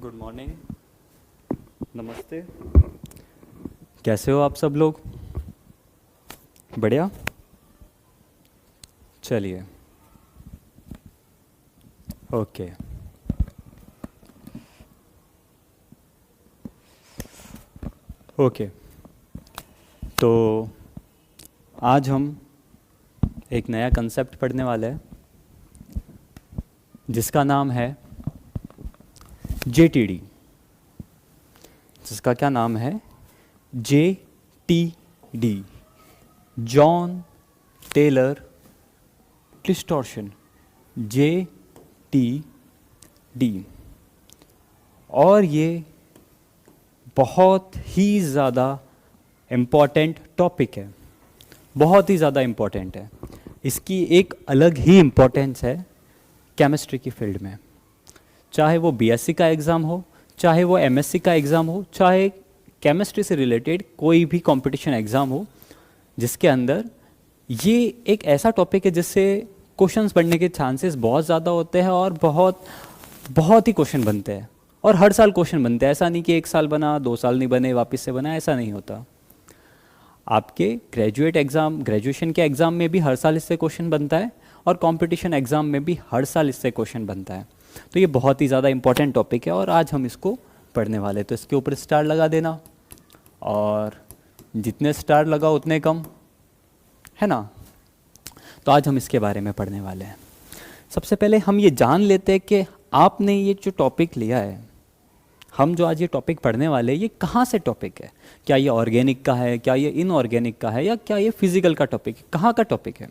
Good morning, नमस्ते। कैसे हो आप सब लोग? बढ़िया। चलिए, ओके। ओके, तो आज हम एक नया कंसेप्ट पढ़ने वाले हैं जिसका नाम है JTD। जिसका क्या नाम है? JTD, Jahn Teller distortion. JTD। और ये बहुत ही ज़्यादा इम्पॉर्टेंट टॉपिक है, बहुत ही ज़्यादा इम्पॉर्टेंट है। इसकी एक अलग ही इम्पोर्टेंस है केमिस्ट्री की फील्ड में। चाहे वो BSc का एग्ज़ाम हो, चाहे वो MSc का एग्ज़ाम हो, चाहे केमिस्ट्री से रिलेटेड कोई भी कंपटीशन एग्ज़ाम हो, जिसके अंदर ये एक ऐसा टॉपिक है जिससे क्वेश्चंस बनने के चांसेस बहुत ज़्यादा होते हैं और बहुत बहुत ही क्वेश्चन बनते हैं। और हर साल क्वेश्चन बनते हैं, ऐसा नहीं कि एक साल बना 2 साल नहीं बने वापस से बना, ऐसा नहीं होता। आपके ग्रेजुएशन के एग्ज़ाम में भी हर साल इससे क्वेश्चन बनता है और कंपटीशन एग्ज़ाम में भी हर साल इससे क्वेश्चन बनता है। तो ये बहुत ही ज़्यादा इंपॉर्टेंट टॉपिक है और आज हम इसको पढ़ने वाले। तो इसके ऊपर स्टार लगा देना, और जितने स्टार लगा उतने कम, है ना। तो आज हम इसके बारे में पढ़ने वाले हैं। सबसे पहले हम ये जान लेते हैं कि आपने ये जो टॉपिक लिया है, हम जो आज ये टॉपिक पढ़ने वाले हैं, ये कहाँ से टॉपिक है? क्या ये ऑर्गेनिक का है, क्या ये इनऑर्गेनिक का है, या क्या ये फिजिकल का टॉपिक है? कहाँ का टॉपिक है?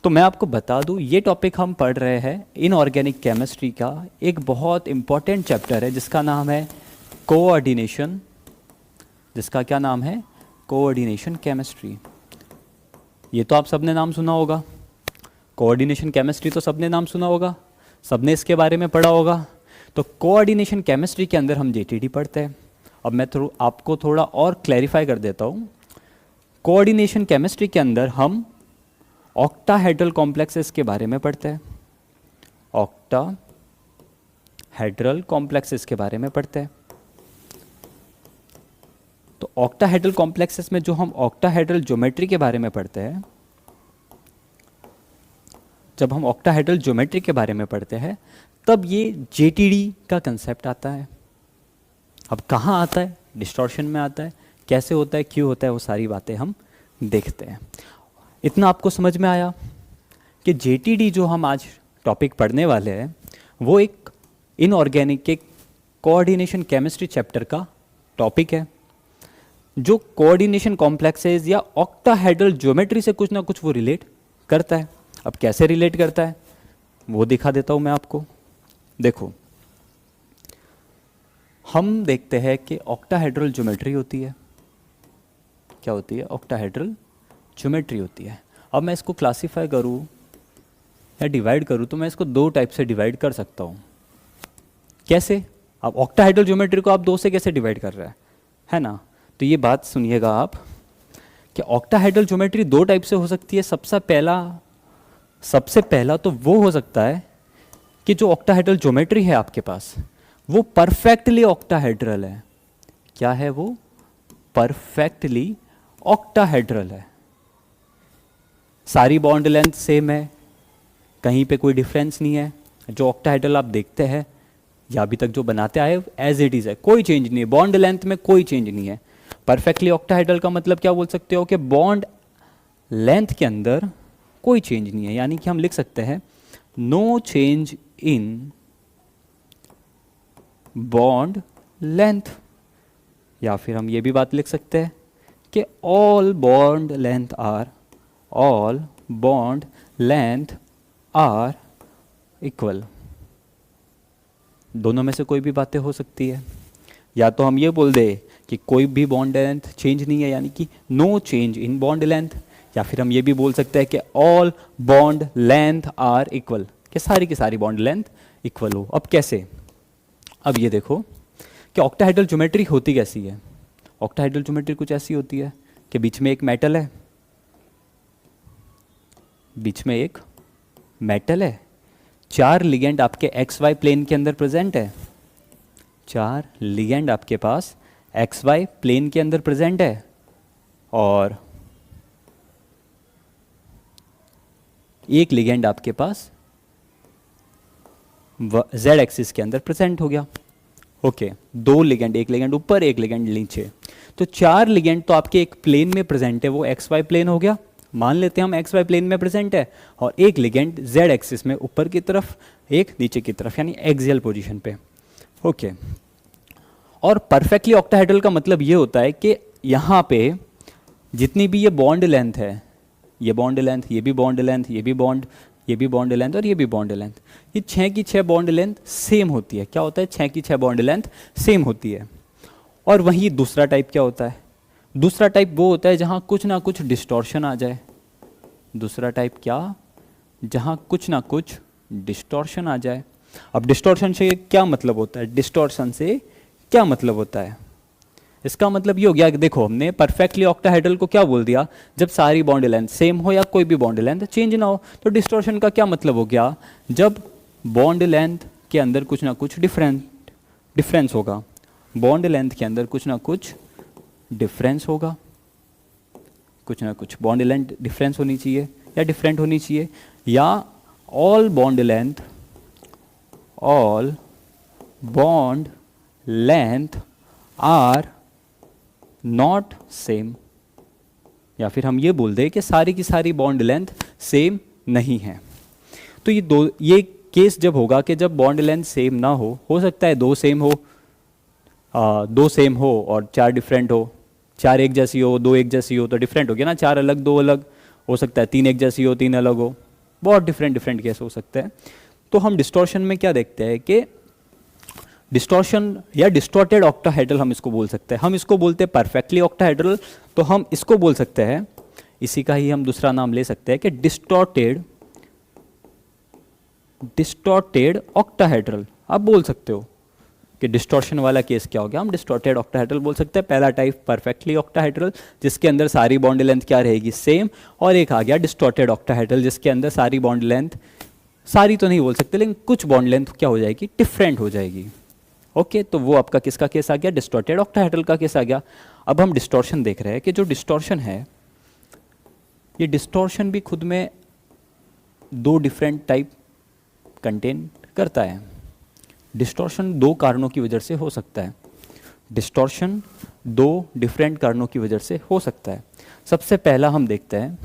तो मैं आपको बता दूं, ये टॉपिक हम पढ़ रहे हैं इनऑर्गेनिक केमिस्ट्री का एक बहुत इंपॉर्टेंट चैप्टर है जिसका नाम है कोऑर्डिनेशन। जिसका क्या नाम है? Coordination chemistry. ये तो आप सबने नाम सुना होगा, कोऑर्डिनेशन केमिस्ट्री तो सबने नाम सुना होगा, सबने इसके बारे में पढ़ा होगा। तो कोऑर्डिनेशन केमिस्ट्री के अंदर हम JTD पढ़ते हैं। अब मैं आपको थोड़ा और क्लैरिफाई कर देता हूँ। कोऑर्डिनेशन केमिस्ट्री के अंदर हम ऑक्टाहेड्रल कॉम्प्लेक्सेस के बारे में पढ़ते हैं। ऑक्टाहेड्रल कॉम्प्लेक्सेस के बारे में पढ़ते हैं। तो ऑक्टाहेड्रल कॉम्प्लेक्सेस में जो हम ऑक्टाहेड्रल ज्योमेट्री के बारे में पढ़ते हैं, जब हम ऑक्टाहेड्रल ज्योमेट्री के बारे में पढ़ते हैं, तब ये JTD का कंसेप्ट आता है। अब कहाँ आता है? डिस्टॉर्शन में आता है। कैसे होता है, क्यों होता है, वो सारी बातें हम देखते हैं। इतना आपको समझ में आया कि JTD जो हम आज टॉपिक पढ़ने वाले हैं वो एक इनऑर्गेनिक के कोऑर्डिनेशन केमिस्ट्री चैप्टर का टॉपिक है, जो कोऑर्डिनेशन कॉम्प्लेक्सेस या ऑक्टाहेड्रल ज्योमेट्री से कुछ ना कुछ वो रिलेट करता है। अब कैसे रिलेट करता है वो दिखा देता हूँ मैं आपको। देखो, हम देखते हैं कि ऑक्टाहेड्रल ज्योमेट्री होती है। क्या होती है? ऑक्टाहेड्रल ज्योमेट्री होती है। अब मैं इसको क्लासीफाई करूँ या डिवाइड करूँ तो मैं इसको 2 टाइप से डिवाइड कर सकता हूँ। कैसे? अब ऑक्टाहेड्रल ज्योमेट्री को आप 2 से कैसे डिवाइड कर रहे हैं, है ना। तो ये बात सुनिएगा आप कि ऑक्टाहेड्रल ज्योमेट्री 2 टाइप से हो सकती है। सबसे पहला तो वो हो सकता है कि जो ऑक्टाहेड्रल ज्योमेट्री है आपके पास वो परफेक्टली ऑक्टाहेड्रल है। क्या है वो? परफेक्टली ऑक्टाहेड्रल है। सारी बॉन्ड लेंथ सेम है, कहीं पे कोई डिफरेंस नहीं है। जो ऑक्टाहेड्रल आप देखते हैं या अभी तक जो बनाते आए एज इट इज है, कोई चेंज नहीं है। बॉन्ड लेंथ में कोई चेंज नहीं है। परफेक्टली ऑक्टाहेड्रल का मतलब क्या बोल सकते हो कि बॉन्ड लेंथ के अंदर कोई चेंज नहीं है। यानी कि हम लिख सकते हैं no change in bond length, या फिर हम ये भी बात लिख सकते हैं कि all bond length are equal. दोनों में से कोई भी बातें हो सकती है। या तो हम ये बोल दे कि कोई भी बॉन्ड लेंथ चेंज नहीं है, यानी कि no change in bond length, या फिर हम ये भी बोल सकते हैं कि all bond length are equal, कि सारी की सारी बॉन्ड लेंथ इक्वल हो। अब कैसे? अब ये देखो कि ऑक्टाहेड्रल ज्योमेट्री होती कैसी है। ऑक्टाहेड्रल ज्योमेट्री कुछ ऐसी होती है कि बीच में एक मेटल है, बीच में एक मेटल है, 4 लिगेंड आपके XY प्लेन के अंदर प्रेजेंट है, 4 लिगेंड आपके पास एक्स वाई प्लेन के अंदर प्रेजेंट है और एक लिगेंड आपके पास जेड एक्सिस के अंदर प्रेजेंट हो गया। ओके, 2 लिगेंड, एक लिगेंड ऊपर एक लिगेंड नीचे, तो 4 लिगेंड तो आपके एक प्लेन में प्रेजेंट है, वो एक्स वाई प्लेन हो गया, मान लेते हैं हम एक्स वाई प्लेन में प्रेजेंट है, और एक लिगेंड जेड एक्सिस में ऊपर की तरफ, एक नीचे की तरफ, यानी एक्सियल पोजीशन पे। ओके, और परफेक्टली ऑक्टाहेड्रल का मतलब ये होता है कि यहाँ पे जितनी भी ये बॉन्ड लेंथ है, ये बॉन्ड लेंथ, ये भी बॉन्ड लेंथ, ये भी बॉन्ड, ये भी बॉन्ड लेंथ और ये भी बॉन्ड लेंथ, ये 6 की 6 बॉन्ड लेंथ सेम होती है। क्या होता है? 6 की 6 बॉन्ड लेंथ सेम होती है। और वहीं दूसरा टाइप क्या होता है? दूसरा टाइप वो होता है जहाँ कुछ ना कुछ डिस्टॉर्शन आ जाए। दूसरा टाइप क्या? जहाँ कुछ ना कुछ डिस्टॉर्शन आ जाए। अब डिस्टॉर्शन से क्या मतलब होता है? डिस्टॉर्शन से क्या मतलब होता है? इसका मतलब ये हो गया कि देखो, हमने परफेक्टली ऑक्टाहेड्रल को क्या बोल दिया, जब सारी बॉन्ड लेंथ सेम हो या कोई भी बॉन्ड लेंथ चेंज ना हो। तो डिस्टॉर्शन का क्या मतलब हो गया? जब बॉन्ड लेंथ के अंदर कुछ ना कुछ डिफरेंस होगा, बॉन्ड लेंथ के अंदर कुछ ना कुछ डिफरेंस होगा, कुछ ना कुछ बॉन्ड लेंथ डिफरेंस होनी चाहिए या डिफरेंट होनी चाहिए, या all bond length are not same, या फिर हम ये बोल दें कि सारी की सारी बॉन्ड लेंथ सेम नहीं है। तो ये केस जब होगा कि जब बॉन्ड लेंथ सेम ना हो सकता है 2 सेम हो, 2 सेम हो और 4 डिफरेंट हो, 4 एक जैसी हो, 2 एक जैसी हो तो डिफरेंट हो गया ना, 4 अलग 2 अलग हो सकता है, 3 एक जैसी हो 3 अलग हो, बहुत डिफरेंट केस हो सकते हैं। तो हम डिस्टॉर्शन में क्या देखते हैं कि डिस्टॉर्शन या डिस्टॉर्टेड ऑक्टाहेड्रल हम इसको बोल सकते हैं। हम इसको बोलते हैं परफेक्टली ऑक्टाहेड्रल, तो हम इसको बोल सकते हैं, इसी का ही हम दूसरा नाम ले सकते हैं कि डिस्टॉर्टेड ऑक्टाहेड्रल। आप बोल सकते हो कि डिस्टॉर्शन वाला केस क्या हो गया, हम डिस्टॉर्टेड ऑक्टाहेड्रल बोल सकते हैं। पहला टाइप परफेक्टली ऑक्टाहेड्रल जिसके अंदर सारी बॉन्ड लेंथ क्या रहेगी, सेम, और एक आ गया डिस्टॉर्टेड ऑक्टाहेड्रल जिसके अंदर सारी बॉन्ड लेंथ, सारी तो नहीं बोल सकते लेकिन कुछ बॉन्ड लेंथ क्या हो जाएगी, डिफरेंट हो जाएगी। ओके, तो वो आपका किसका केस आ गया? डिस्टॉर्टेड ऑक्टाहेड्रल का केस आ गया। अब हम डिस्टॉर्शन देख रहे हैं कि जो डिस्टॉर्शन है, ये डिस्टॉर्शन भी खुद में 2 डिफरेंट टाइप कंटेन करता है। डिस्टॉर्शन 2 कारणों की वजह से हो सकता है। डिस्टॉर्शन 2 डिफरेंट कारणों की वजह से हो सकता है। सबसे पहला हम देखते हैं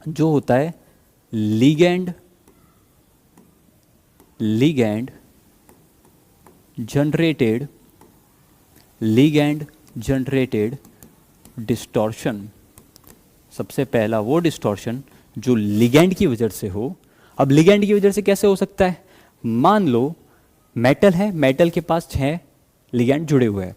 जो होता है लिगेंड जनरेटेड डिस्टॉर्शन। सबसे पहला वो डिस्टॉर्शन जो लिगेंड की वजह से हो। अब लिगेंड की वजह से कैसे हो सकता है? मान लो मेटल है, मेटल के पास 6 लिगेंड जुड़े हुए हैं,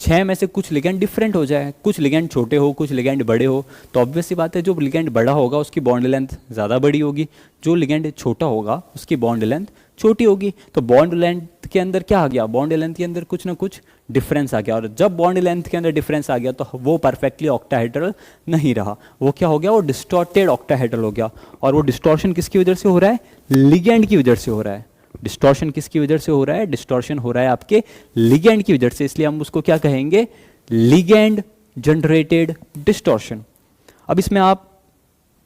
6 में से कुछ लिगेंड डिफरेंट हो जाए, कुछ लिगेंड छोटे हो, कुछ लिगेंड बड़े हो, तो ऑब्वियस सी बात है जो लिगेंड बड़ा होगा उसकी बॉन्ड लेंथ ज़्यादा बड़ी होगी, जो लिगेंड छोटा होगा उसकी बॉन्ड लेंथ छोटी होगी। तो बॉन्ड लेंथ के अंदर क्या आ गया? बॉन्ड लेंथ के अंदर कुछ ना कुछ डिफरेंस आ गया, और जब बॉन्ड लेंथ के अंदर डिफरेंस आ गया तो वो परफेक्टली ऑक्टाहेड्रल नहीं रहा, वो क्या हो गया? वो डिस्टॉर्टेड ऑक्टाहेड्रल हो गया। और वो डिस्टॉर्शन किसकी वजह से हो रहा है? लिगेंड की वजह से हो रहा है। डिस्टॉर्शन किसकी वजह से हो रहा है? डिस्टॉर्शन हो रहा है आपके लिगेंड की वजह से, इसलिए हम उसको क्या कहेंगे? Ligand generated distortion. अब इसमें आप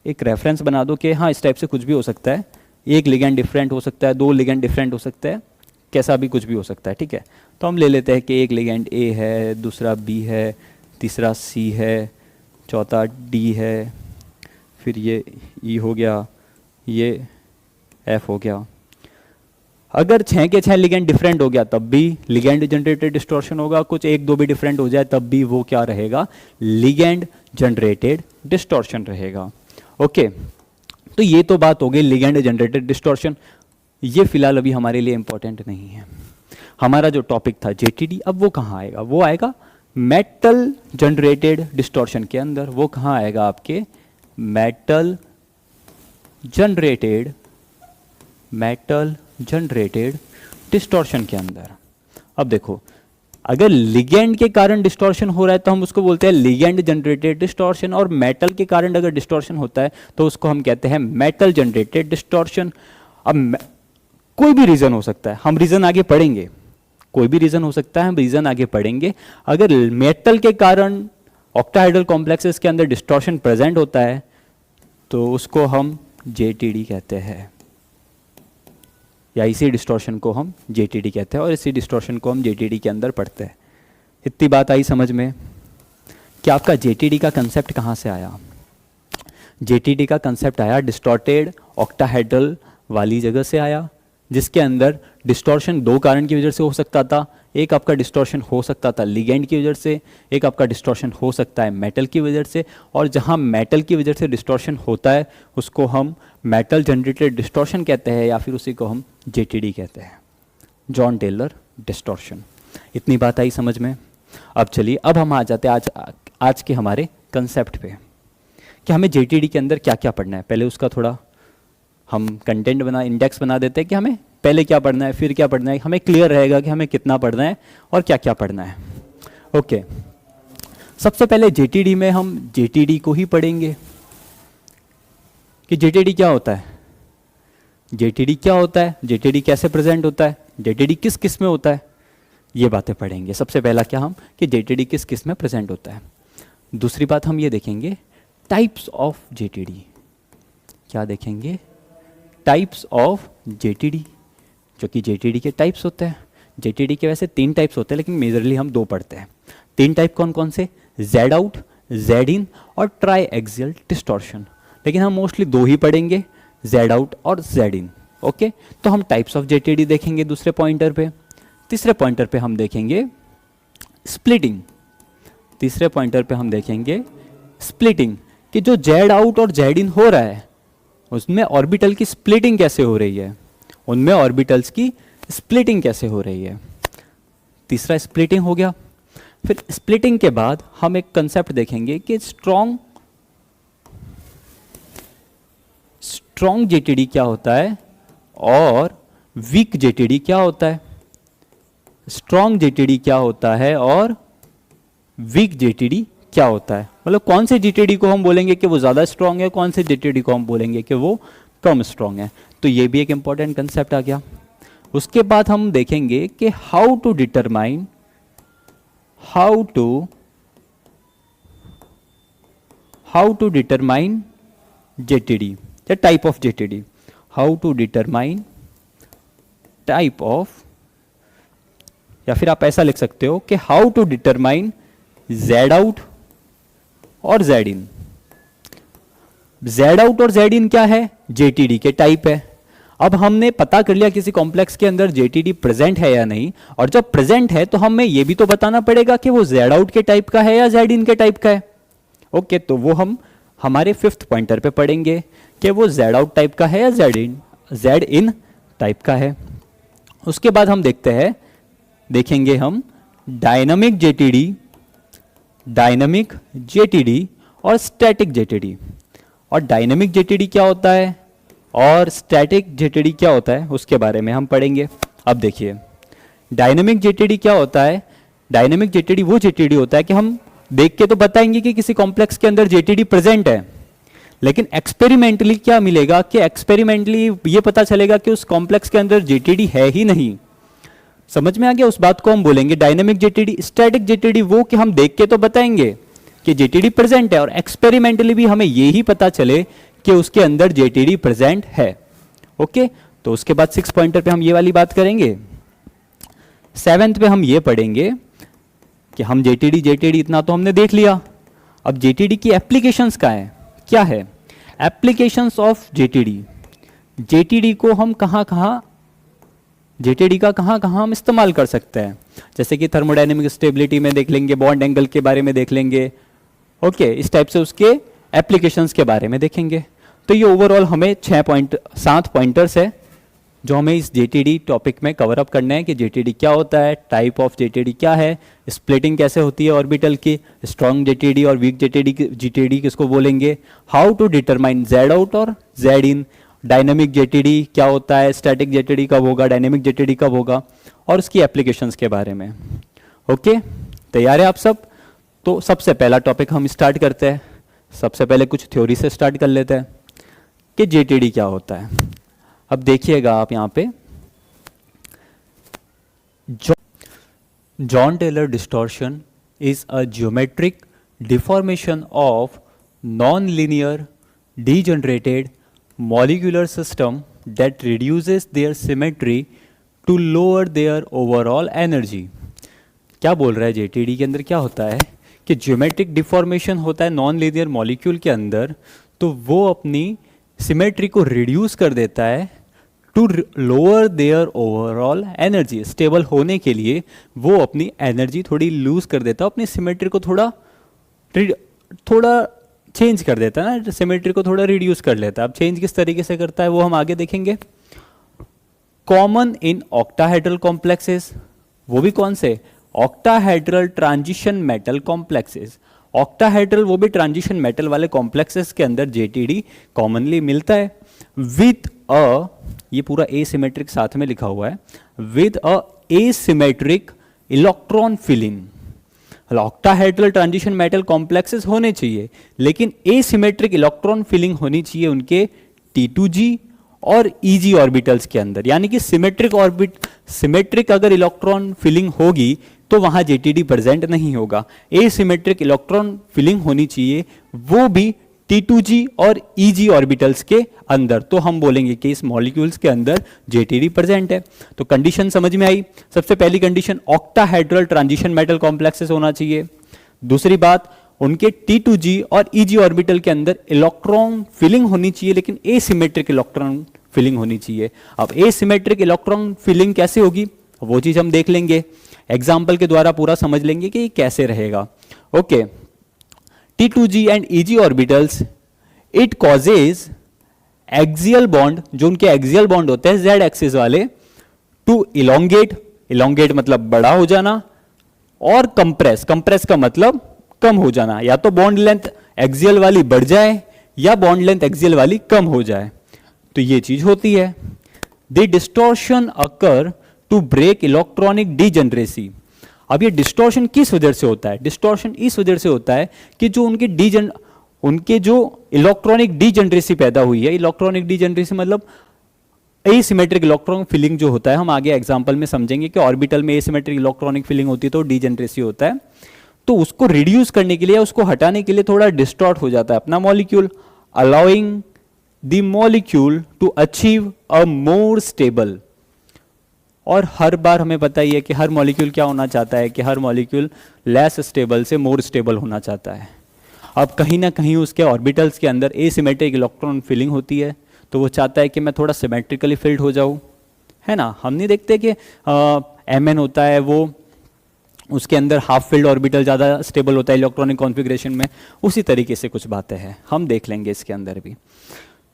एक रेफरेंस बना दो कि हाँ, इस टाइप से कुछ भी हो सकता है, एक लिगेंड डिफरेंट हो सकता है, 2 लिगेंड डिफरेंट हो सकता है, कैसा भी कुछ भी हो सकता है, ठीक है। तो हम ले लेते हैं कि एक लिगेंड ए है, दूसरा बी है, तीसरा सी है, चौथा डी है, फिर ये ई हो गया, ये एफ हो गया। अगर 6 के 6 लिगेंड डिफरेंट हो गया तब भी लिगेंड जनरेटेड डिस्टॉर्शन होगा, कुछ 1-2 भी डिफरेंट हो जाए तब भी वो क्या रहेगा? लिगेंड जनरेटेड डिस्टॉर्शन रहेगा। ओके, तो ये तो बात हो गई लिगेंड जनरेटेड डिस्टॉर्शन। ये फिलहाल अभी हमारे लिए इंपॉर्टेंट नहीं है। हमारा जो टॉपिक था जेटीडी, अब वो कहाँ आएगा? वो आएगा मेटल जनरेटेड डिस्टॉर्शन के अंदर। वो कहाँ आएगा? आपके मेटल जनरेटेड डिस्टॉर्शन के अंदर। अब देखो, अगर लिगेंड के कारण डिस्टॉर्शन हो रहा है तो हम उसको बोलते हैं लिगेंड जनरेटेड डिस्टॉर्शन, और मेटल के कारण अगर डिस्टॉर्शन होता है तो उसको हम कहते हैं मेटल जनरेटेड डिस्टॉर्शन। अब कोई भी रीजन हो सकता है, हम रीजन आगे पढ़ेंगे, कोई भी रीज़न हो सकता है, हम रीज़न आगे पढ़ेंगे। अगर मेटल के कारण ऑक्टाहेड्रल कॉम्प्लेक्सेस के अंदर डिस्टॉर्शन प्रेजेंट होता है तो उसको हम जेटीडी कहते हैं, या इसी डिस्टॉर्शन को हम जेटीडी कहते हैं, और इसी डिस्टॉर्शन को हम जेटीडी के अंदर पढ़ते हैं। इतनी बात आई समझ में कि आपका जेटीडी का कंसेप्ट कहाँ से आया? जेटीडी का कंसेप्ट आया डिस्टॉर्टेड ऑक्टाहेड्रल वाली जगह से आया, जिसके अंदर डिस्टॉर्शन दो कारण की वजह से हो सकता था। एक आपका डिस्टॉर्शन हो सकता था लिगेंड की वजह से, एक आपका डिस्टॉर्शन हो सकता है मेटल की वजह से। और जहाँ मेटल की वजह से डिस्टॉर्शन होता है उसको हम मेटल जनरेटेड डिस्टॉर्शन कहते हैं, या फिर उसी को हम जेटीडी कहते हैं, जॉन टेलर डिस्टॉर्शन। इतनी बात आई समझ में? अब चलिए, अब हम आ जाते हैं आज के हमारे कंसेप्ट पे कि हमें जेटीडी के अंदर क्या क्या पढ़ना है। पहले उसका थोड़ा हम कंटेंट इंडेक्स बना देते हैं कि हमें पहले क्या पढ़ना है, फिर क्या पढ़ना है, हमें क्लियर रहेगा कि हमें कितना पढ़ना है और क्या क्या पढ़ना है। ओके, सबसे पहले जेटीडी में हम जेटीडी को ही पढ़ेंगे कि जेटीडी क्या होता है, जेटीडी क्या होता है, जेटीडी कैसे प्रेजेंट होता है, जेटीडी किस किस में होता है, ये बातें पढ़ेंगे। सबसे पहला क्या हम कि जेटीडी किस किस में प्रेजेंट होता है। दूसरी बात हम ये देखेंगे टाइप्स ऑफ जेटीडी। क्या देखेंगे? टाइप्स ऑफ जेटीडी, जो कि जेटीडी के टाइप्स होते हैं। जेटीडी के वैसे 3 टाइप्स होते हैं, लेकिन मेजरली हम 2 पढ़ते हैं। 3 टाइप कौन कौन से? जेड आउट, जेड इन और ट्राई एक्सियल डिस्टॉर्शन। लेकिन हम मोस्टली 2 ही पढ़ेंगे, जेड आउट और जेड इन। ओके, तो हम टाइप्स ऑफ जेटीडी देखेंगे दूसरे पॉइंटर पे। तीसरे पॉइंटर पे हम देखेंगे स्प्लिटिंग। तीसरे पॉइंटर पे हम देखेंगे स्प्लिटिंग, कि जो जेड आउट और जेड इन हो रहा है उसमें ऑर्बिटल की स्प्लिटिंग कैसे हो रही है, उनमें ऑर्बिटल्स की स्प्लिटिंग कैसे हो रही है। तीसरा स्प्लिटिंग हो गया। फिर स्प्लिटिंग के बाद हम एक कंसेप्ट देखेंगे कि स्ट्रॉन्ग जेटीडी क्या होता है और वीक जेटीडी क्या होता है। स्ट्रॉन्ग जेटीडी क्या होता है और वीक जेटीडी क्या होता है, मतलब कौन से जेटीडी को हम बोलेंगे कि वो ज़्यादा स्ट्रॉन्ग है, कौन से जेटीडी को हम बोलेंगे कि वो कम स्ट्रॉन्ग है। तो ये भी एक इंपॉर्टेंट कंसेप्ट आ गया। उसके बाद हम देखेंगे कि हाउ टू डिटरमाइन जेटीडी या type of JTD. How to determine type of, या फिर आप ऐसा लिख सकते हो कि how to determine z out और जेड इन। जेड आउट और जेड इन क्या है? जेटीडी के टाइप है। अब हमने पता कर लिया किसी कॉम्प्लेक्स के अंदर जेटीडी प्रेजेंट है या नहीं, और जब प्रेजेंट है तो हमें यह भी तो बताना पड़ेगा कि वो जेड आउट के टाइप का है या जेड इन के टाइप का है। ओके, तो वो हम हमारे 5th पॉइंटर पे पढ़ेंगे कि वो जेड आउट टाइप का है या जेड इन टाइप का है। उसके बाद हम देखेंगे हम डायनामिक जेटीडी और स्टैटिक जेटीडी। और डायनामिक जेटीडी क्या होता है और स्टैटिक जेटीडी क्या होता है उसके बारे में हम पढ़ेंगे। अब देखिए, डायनामिक जेटीडी क्या होता है। डायनामिक जेटीडी वो जेटीडी होता है कि हम देख के तो बताएंगे कि किसी कॉम्प्लेक्स के अंदर जेटीडी प्रेजेंट है, लेकिन एक्सपेरिमेंटली क्या मिलेगा कि एक्सपेरिमेंटली ये पता चलेगा कि उस कॉम्प्लेक्स के अंदर जेटीडी है ही नहीं। समझ में आ गया? उस बात को हम बोलेंगे डायनामिक जेटीडी। स्टैटिक जेटीडी वो कि हम देख के तो बताएंगे कि जेटीडी प्रेजेंट है, और एक्सपेरिमेंटली भी हमें ये ही पता चले कि उसके अंदर जेटीडी प्रेजेंट है। ओके, तो उसके बाद 6 पॉइंटर पे हम ये वाली बात करेंगे। 7th पे हम ये पढ़ेंगे कि हम जेटीडी इतना तो हमने देख लिया। अब जेटीडी की एप्लीकेशंस क्या है? एप्लीकेशंस ऑफ जेटीडी को हम जेटीडी का कहाँ हम इस्तेमाल कर सकते हैं, जैसे कि थर्मोडायनेमिक स्टेबिलिटी में देख लेंगे, बॉन्ड एंगल के बारे में देख लेंगे। ओके, इस टाइप से उसके एप्लीकेशंस के बारे में देखेंगे। तो ये ओवरऑल हमें 7 पॉइंटर्स है जो हमें इस जेटीडी टॉपिक में कवर अप करना है कि जेटीडी क्या होता है, टाइप ऑफ जेटीडी क्या है, स्प्लिटिंग कैसे होती है ऑर्बिटल की, स्ट्रॉन्ग जेटीडी और वीक जेटीडी किसको बोलेंगे, how to determine z out और जेड इन, डायनामिक जेटीडी क्या होता है, स्टैटिक जेटीडी कब होगा, डायनामिक जेटीडी कब होगा, और उसकी एप्लीकेशंस के बारे में। ओके, तैयार है आप सब? तो सबसे पहला टॉपिक हम स्टार्ट करते हैं। सबसे पहले कुछ थ्योरी से स्टार्ट कर लेते हैं कि जेटीडी क्या होता है। अब देखिएगा आप यहाँ पे John Taylor distortion is a geometric deformation of non-linear degenerated molecular system that reduces their symmetry to lower their overall energy. क्या बोल रहा है JTD के अंदर क्या होता है कि ज्योमेट्रिक डिफॉर्मेशन होता है नॉन लीनियर मॉलिक्यूल के अंदर, तो वो अपनी सिमेट्री को रिड्यूस कर देता है to lower their overall energy. Stable होने के लिए वो अपनी एनर्जी थोड़ी लूज कर देता है, अपनी सिमेट्री को थोड़ा चेंज कर देता है ना, सिमेट्री को थोड़ा रिड्यूस कर लेता है. अब चेंज किस तरीके से करता है वो हम आगे देखेंगे. कॉमन इन ऑक्टाहेड्रल कॉम्प्लेक्सेस, वो भी कौन से, octahedral transition metal complexes. Octahedral वो भी ट्रांजिशन मेटल वाले कॉम्प्लेक्सेस के अंदर JTD कॉमनली मिलता है. विथ अ, ये पूरा एसिमेट्रिक साथ में लिखा हुआ है, with a asymmetric electron filling. Octahedral transition metal complexes होने चाहिए, लेकिन एसिमेट्रिक इलेक्ट्रॉन फिलिंग होनी चाहिए उनके T2G और EG ऑर्बिटल्स के अंदर. यानी कि सिमेट्रिक अगर इलेक्ट्रॉन फिलिंग होगी तो वहां JTD प्रेजेंट नहीं होगा. एसिमेट्रिक इलेक्ट्रॉन फिलिंग होनी चाहिए, वो भी T2G और EG ऑर्बिटल्स के अंदर. तो हम बोलेंगे कि इस मॉलिक्यूल्स के अंदर JTD प्रेजेंट है. तो कंडीशन समझ में आई. सबसे पहली condition octahedral transition metal complexes होना चाहिए. दूसरी बात, उनके T2G और EG ऑर्बिटल के अंदर इलेक्ट्रॉन फिलिंग होनी चाहिए, लेकिन एसिमेट्रिक इलेक्ट्रॉन फिलिंग होनी चाहिए. अब एसिमेट्रिक इलेक्ट्रॉन फिलिंग कैसे होगी वो चीज हम देख लेंगे, एग्जाम्पल के द्वारा पूरा समझ लेंगे कि ये कैसे रहेगा. Okay, T2G and EG orbitals, it causes axial bond, जो उनके एक्सियल बॉन्ड होते हैं Z एक्सिस वाले, टू इलोंगेट मतलब बड़ा हो जाना, और कंप्रेस का मतलब कम हो जाना. या तो बॉन्ड लेंथ एक्सियल वाली बढ़ जाए या बॉन्ड लेंथ एक्सियल वाली कम हो जाए. तो ये चीज होती है. The distortion occur to break electronic degeneracy. अब ये डिस्टॉर्शन किस वजह से होता है? डिस्टॉर्शन इस वजह से होता है कि जो उनके जो इलेक्ट्रॉनिक डीजनरेसी पैदा हुई है, इलेक्ट्रॉनिक डीजनरेसी मतलब एसिमेट्रिक इलेक्ट्रॉन फिलिंग जो होता है, हम आगे एग्जांपल में समझेंगे कि ऑर्बिटल में एसिमेट्रिक इलेक्ट्रॉनिक फिलिंग होती है तो डीजनरेसी होता है. तो उसको रिड्यूस करने के लिए, उसको हटाने के लिए थोड़ा डिस्टॉर्ट हो जाता है अपना molecule, allowing the molecule to achieve a more stable. और हर बार हमें पता ही है कि हर मॉलिक्यूल क्या होना चाहता है कि हर मॉलिक्यूल लेस स्टेबल से मोर स्टेबल होना चाहता है. अब कहीं ना कहीं उसके ऑर्बिटल्स के अंदर एसिमेट्रिक इलेक्ट्रॉन फिलिंग होती है, तो वो चाहता है कि मैं थोड़ा सिमेट्रिकली फिल्ड हो जाऊं, है ना. हम नहीं देखते कि Mn होता है वो उसके अंदर हाफ फिल्ड ऑर्बिटल ज़्यादा स्टेबल होता है इलेक्ट्रॉनिक कॉन्फ़िगरेशन में, उसी तरीके से कुछ बातें हैं, हम देख लेंगे इसके अंदर भी.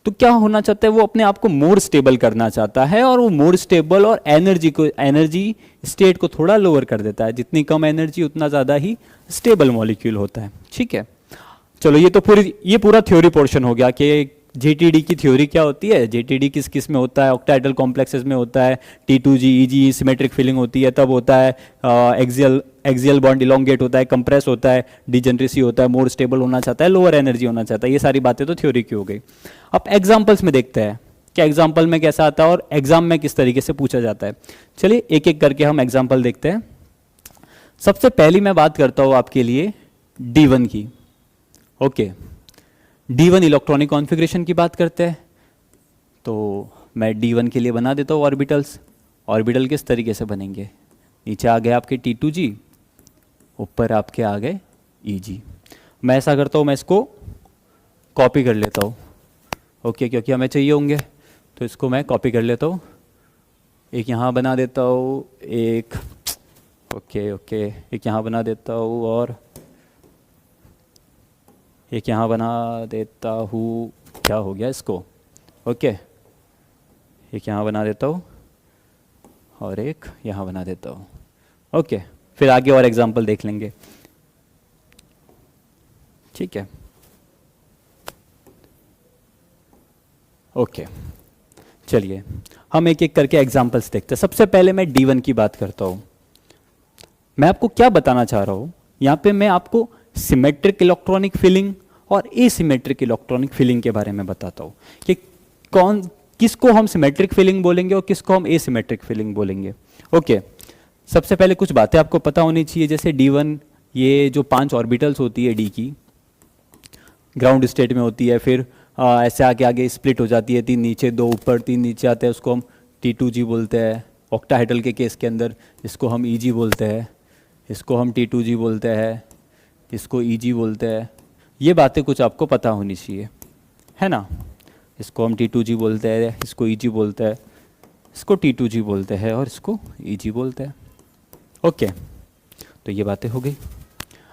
तो क्या होना चाहता है, वो अपने आप को मोर स्टेबल करना चाहता है, और वो मोर स्टेबल और एनर्जी स्टेट को थोड़ा लोअर कर देता है. जितनी कम एनर्जी उतना ज़्यादा ही स्टेबल मॉलिक्यूल होता है. ठीक है, चलो ये पूरा थ्योरी पोर्शन हो गया कि JTD की थ्योरी क्या होती है, JTD किस में होता है, ऑक्टाहेड्रल कॉम्प्लेक्सेस में होता है, T2G EG सिमेट्रिक फिलिंग होती है, तब होता है एक्सियल बॉन्ड इलोंगेट होता है, कंप्रेस होता है, डिजनरेसी होता है, मोर स्टेबल होना चाहता है, लोअर एनर्जी होना चाहता है. ये सारी बातें तो थ्योरी की हो गई. अब एग्जाम्पल्स में देखते हैं कि एग्जाम्पल में कैसा आता है और एग्जाम में किस तरीके से पूछा जाता है. चलिए एक एक करके हम एग्जाम्पल देखते हैं. सबसे पहली मैं बात करता हूँ आपके लिए D1 की. ओके, D1 इलेक्ट्रॉनिक कॉन्फ़िगरेशन की बात करते हैं. तो मैं D1 के लिए बना देता हूँ ऑर्बिटल्स. ऑर्बिटल किस तरीके से बनेंगे, नीचे आ गए आपके T2G, ऊपर आपके आ गए EG. मैं ऐसा करता हूँ, मैं इसको कॉपी कर लेता हूँ. ओके, क्योंकि हमें चाहिए होंगे तो इसको मैं कॉपी कर लेता हूँ. एक यहाँ बना देता हूँ, एक ओके एक यहाँ बना देता हूँ, और एक यहाँ बना देता हूँ. क्या हो गया इसको, ओके एक यहाँ बना देता हूँ और एक यहाँ बना देता हूँ. ओके, फिर आगे और एग्जांपल देख लेंगे. ठीक है, ओके चलिए हम एक एक करके एग्जांपल्स देखते हैं. सबसे पहले मैं D1 की बात करता हूँ. मैं आपको क्या बताना चाह रहा हूँ यहाँ पे, मैं आपको सिमेट्रिक इलेक्ट्रॉनिक फिलिंग और एसिमेट्रिक इलेक्ट्रॉनिक फिलिंग के बारे में बताता हूँ कि किसको हम सिमेट्रिक फिलिंग बोलेंगे और किसको हम एसिमेट्रिक फिलिंग बोलेंगे. ओके, सबसे पहले कुछ बातें आपको पता होनी चाहिए, जैसे D1 ये जो 5 ऑर्बिटल्स होती है डी की, ग्राउंड स्टेट में होती है, फिर ऐसे आगे आगे स्प्लिट हो जाती है, 3 नीचे 2 ऊपर 3 नीचे आते हैं, उसको हम T2G बोलते हैं। ऑक्टाहेड्रल के केस के अंदर इसको हम EG बोलते हैं, इसको हम T2G बोलते हैं, इसको EG बोलते हैं। ये बातें कुछ आपको पता होनी चाहिए, है ना। इसको हम T2G बोलते हैं, इसको EG बोलते हैं, इसको T2G बोलते हैं और इसको EG बोलते हैं। ओके, तो ये बातें हो गई।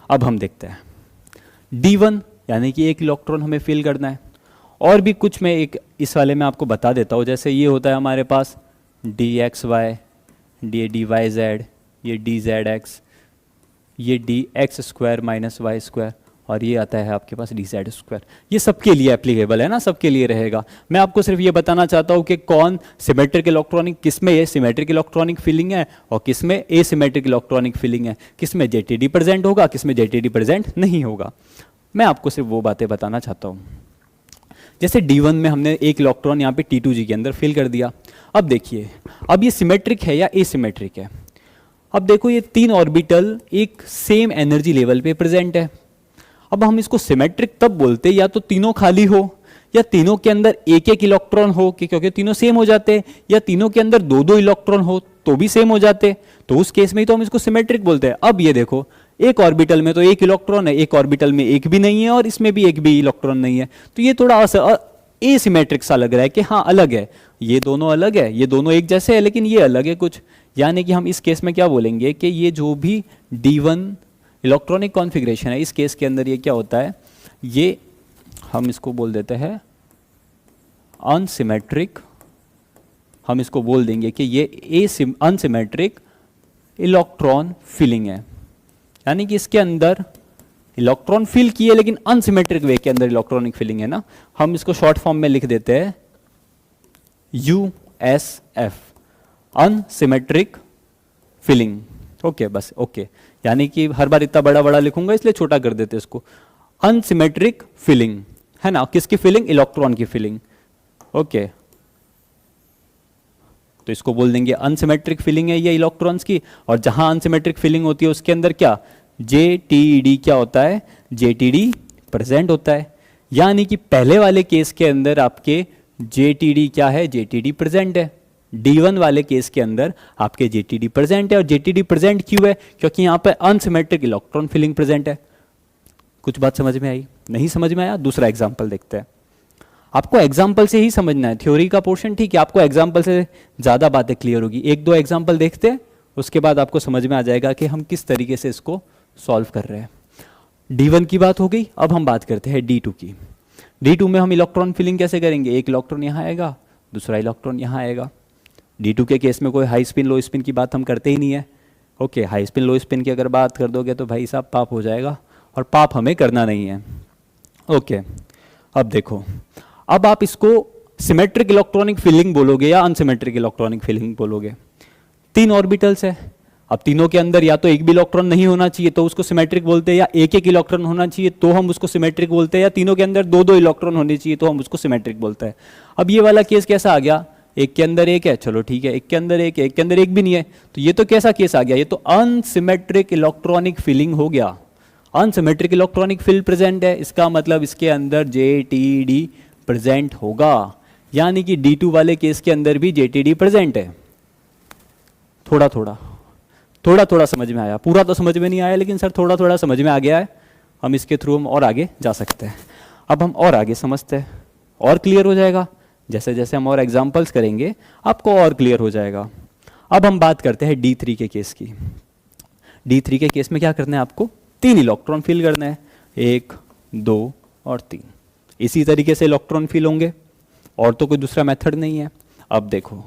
अब हम देखते हैं D1 यानी कि एक इलेक्ट्रॉन हमें फिल करना है। और भी कुछ मैं एक इस वाले में आपको बता देता हूँ, जैसे ये होता है हमारे पास DXY, ये DYZ, ये DZX, ये DX² - Y², और ये आता है आपके पास DZ²। ये सबके लिए एप्लीकेबल है ना, सबके लिए रहेगा। मैं आपको सिर्फ ये बताना चाहता हूँ कि कौन सिमेट्रिक इलेक्ट्रॉनिक, किस में ये सिमेट्रिक इलेक्ट्रॉनिक फिलिंग है और किस में एसिमेट्रिक इलेक्ट्रॉनिक फिलिंग है, किस में JTD प्रेजेंट होगा, किस में JTD प्रेजेंट नहीं होगा। मैं आपको सिर्फ वो बातें बताना चाहता हूँ। जैसे D1 में हमने एक इलेक्ट्रॉन यहाँ पे T2G के अंदर फिल कर दिया। अब देखिए, अब ये सिमेट्रिक है या एसिमेट्रिक है। अब देखो ये 3 ऑर्बिटल एक सेम एनर्जी लेवल पे प्रेजेंट है। अब हम इसको सिमेट्रिक तब बोलते हैं या तो तीनों खाली हो, या तीनों के अंदर एक एक इलेक्ट्रॉन हो, क्योंकि तीनों सेम हो जाते, या तीनों के अंदर 2-2 इलेक्ट्रॉन हो तो भी सेम हो जाते, तो उस केस में ही तो हम इसको सिमेट्रिक बोलते हैं। अब ये देखो, एक ऑर्बिटल में तो एक इलेक्ट्रॉन है, एक ऑर्बिटल में एक भी नहीं है, और इसमें भी एक भी इलेक्ट्रॉन नहीं है, तो ये थोड़ा एसिमेट्रिक सा लग रहा है कि हाँ अलग है, ये दोनों अलग है, ये दोनों एक जैसे है लेकिन ये अलग है कुछ। यानी कि हम इस केस में क्या बोलेंगे कि ये जो भी D1 इलेक्ट्रॉनिक कॉन्फ़िगरेशन है, इस केस के अंदर ये क्या होता है, ये हम इसको बोल देते हैं अनसिमेट्रिक। हम इसको बोल देंगे कि ये अनसिमेट्रिक इलेक्ट्रॉन फिलिंग है, यानी कि इसके अंदर इलेक्ट्रॉन फिल किए लेकिन अनसिमेट्रिक वे के अंदर इलेक्ट्रॉनिक फिलिंग है ना। हम इसको शॉर्ट फॉर्म में लिख देते हैं USF, अनसिमेट्रिक फिलिंग। ओके, बस ओके, यानी कि हर बार इतना बड़ा बड़ा लिखूंगा इसलिए छोटा कर देते इसको। अनसिमेट्रिक फिलिंग है ना, किसकी फिलिंग, इलेक्ट्रॉन की फिलिंग। ओके, तो इसको बोल देंगे अनसिमेट्रिक फिलिंग है ये इलेक्ट्रॉन्स की, और जहां अनसिमेट्रिक फिलिंग होती है उसके अंदर क्या, JTD क्या होता है, JTD प्रेजेंट होता है। यानी कि पहले वाले केस के अंदर आपके JTD क्या है, JTD प्रेजेंट है। D1 वाले केस के अंदर आपके JTD प्रेजेंट है, और JTD प्रेजेंट क्यों है, क्योंकि यहाँ पर अनसिमेट्रिक इलेक्ट्रॉन फिलिंग प्रेजेंट है। कुछ बात समझ में आई, नहीं समझ में आया, दूसरा एग्जाम्पल देखते हैं। आपको एग्जाम्पल से ही समझना है, थ्योरी का पोर्शन ठीक है, आपको एग्जाम्पल से ज़्यादा बातें क्लियर होगी। 1-2 एग्जाम्पल देखते हैं, उसके बाद आपको समझ में आ जाएगा कि हम किस तरीके से इसको सॉल्व कर रहे हैं। D1 की बात हो गई, अब हम बात करते हैं D2 की। D2 में हम इलेक्ट्रॉन फिलिंग कैसे करेंगे, एक इलेक्ट्रॉन यहाँ आएगा, दूसरा इलेक्ट्रॉन यहाँ आएगा। D2 के केस में कोई हाई स्पिन लो स्पिन की बात हम करते ही नहीं है। ओके, हाई स्पिन लो स्पिन की अगर बात कर दोगे तो भाई साहब पाप हो जाएगा, और पाप हमें करना नहीं है। ओके, अब देखो, अब आप इसको सिमेट्रिक इलेक्ट्रॉनिक फिलिंग बोलोगे या अनसिमेट्रिक इलेक्ट्रॉनिक फिलिंग बोलोगे। 3 ऑर्बिटल्स है, अब तीनों के अंदर या तो एक भी इलेक्ट्रॉन नहीं होना चाहिए तो उसको सिमेट्रिक बोलते हैं, या एक एक इलेक्ट्रॉन होना चाहिए तो हम उसको सिमेट्रिक बोलते हैं, या तीनों के अंदर 2-2 इलेक्ट्रॉन होने चाहिए तो हम उसको सिमेट्रिक बोलते हैं। अब ये वाला केस कैसा आ गया, एक के अंदर एक है, चलो ठीक है, एक के अंदर एक है, एक के अंदर एक भी नहीं है, तो ये तो कैसा केस आ गया, ये तो अनसिमेट्रिक इलेक्ट्रॉनिक फिलिंग हो गया। अनसिमेट्रिक इलेक्ट्रॉनिक फिल प्रेजेंट है, इसका मतलब इसके अंदर JTD प्रेजेंट होगा, यानी कि D2 वाले केस के अंदर भी JTD प्रेजेंट है। थोड़ा थोड़ा समझ में आया, पूरा तो समझ में नहीं आया, लेकिन सर थोड़ा थोड़ा समझ में आ गया है। हम इसके थ्रू हम और आगे जा सकते हैं। अब हम और आगे समझते हैं, और क्लियर हो जाएगा। जैसे जैसे हम और एग्जांपल्स करेंगे आपको और क्लियर हो जाएगा। अब हम बात करते हैं D3 के केस की। D3 के केस में क्या करना है, आपको 3 इलेक्ट्रॉन फिल करना है, 1, 2 और 3। इसी तरीके से इलेक्ट्रॉन फिल होंगे, और तो कोई दूसरा मेथड नहीं है। अब देखो,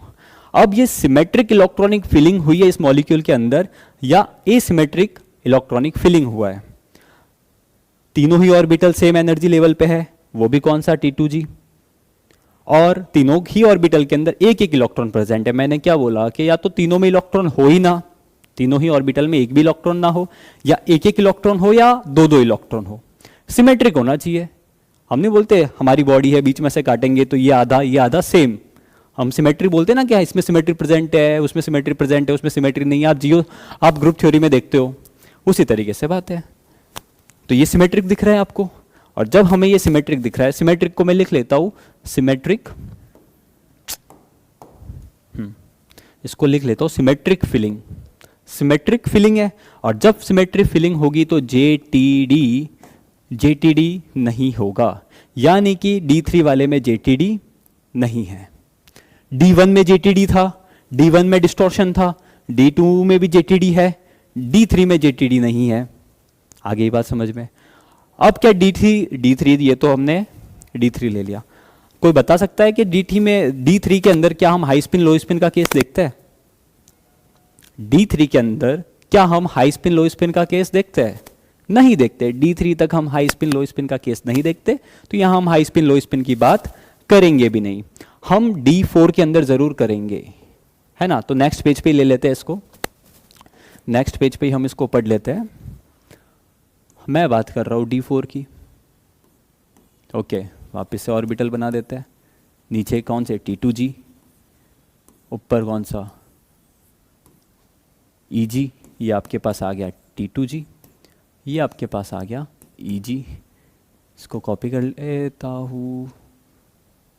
अब ये सिमेट्रिक इलेक्ट्रॉनिक फिलिंग हुई है इस मॉलिक्यूल के अंदर, या एसिमेट्रिक इलेक्ट्रॉनिक फिलिंग हुआ है। तीनों ही ऑर्बिटल सेम एनर्जी लेवल पे है, वो भी कौन सा, T2G, और तीनों ही ऑर्बिटल के अंदर एक एक इलेक्ट्रॉन प्रेजेंट है। मैंने क्या बोला कि या तो तीनों में इलेक्ट्रॉन हो ही ना, तीनों ही ऑर्बिटल में एक भी इलेक्ट्रॉन ना हो, या एक एक इलेक्ट्रॉन हो, या 2-2 इलेक्ट्रॉन हो। सिमेट्रिक होना चाहिए। हम नहीं बोलते हमारी बॉडी है बीच में से काटेंगे तो ये आधा सेम, हम सिमेट्री बोलते हैं ना, क्या इसमें सिमेट्री प्रेजेंट है, उसमें सिमेट्री प्रेजेंट है, उसमें सिमेट्री नहीं है, आप ग्रुप थ्योरी में देखते हो, उसी तरीके से बात है। तो ये सिमेट्रिक दिख रहा है आपको, और जब हमें ये सिमेट्रिक दिख रहा है, सिमेट्रिक को मैं लिख लेता हूं सिमेट्रिक, इसको लिख लेता हूं सिमेट्रिक फिलिंग। सिमेट्रिक फिलिंग है, और जब सिमेट्रिक फिलिंग होगी तो जेटीडी नहीं होगा, यानी कि D3 वाले में जेटीडी नहीं है। D1 में जेटीडी था, D1 में डिस्टॉर्शन था, D2 में भी जेटीडी है, D3 में जेटीडी नहीं है। आगे ये बात समझ में। अब क्या D3 ये तो हमने D3 ले लिया। कोई बता सकता है कि D3 के अंदर क्या हम हाई स्पिन लो स्पिन का केस देखते हैं? D3 के अंदर क्या हम हाई स्पिन लो स्पिन का केस देखते हैं? नहीं देखते। D3 तक हम हाई स्पिन लो स्पिन का केस नहीं देखते, तो यहां हम हाई स्पिन लो स्पिन की बात करेंगे भी नहीं। हम D4 के अंदर जरूर करेंगे, है ना। तो नेक्स्ट पेज पे ले लेते हैं इसको, नेक्स्ट पेज पे हम इसको पढ़ लेते हैं। मैं बात कर रहा हूं D4 की। ओके, वापस से ऑर्बिटल बना देते हैं। नीचे कौन से T2G, ऊपर कौन सा EG, ये आपके पास आ गया T2G, ये आपके पास आ गया EG। इसको कॉपी कर लेता हूँ।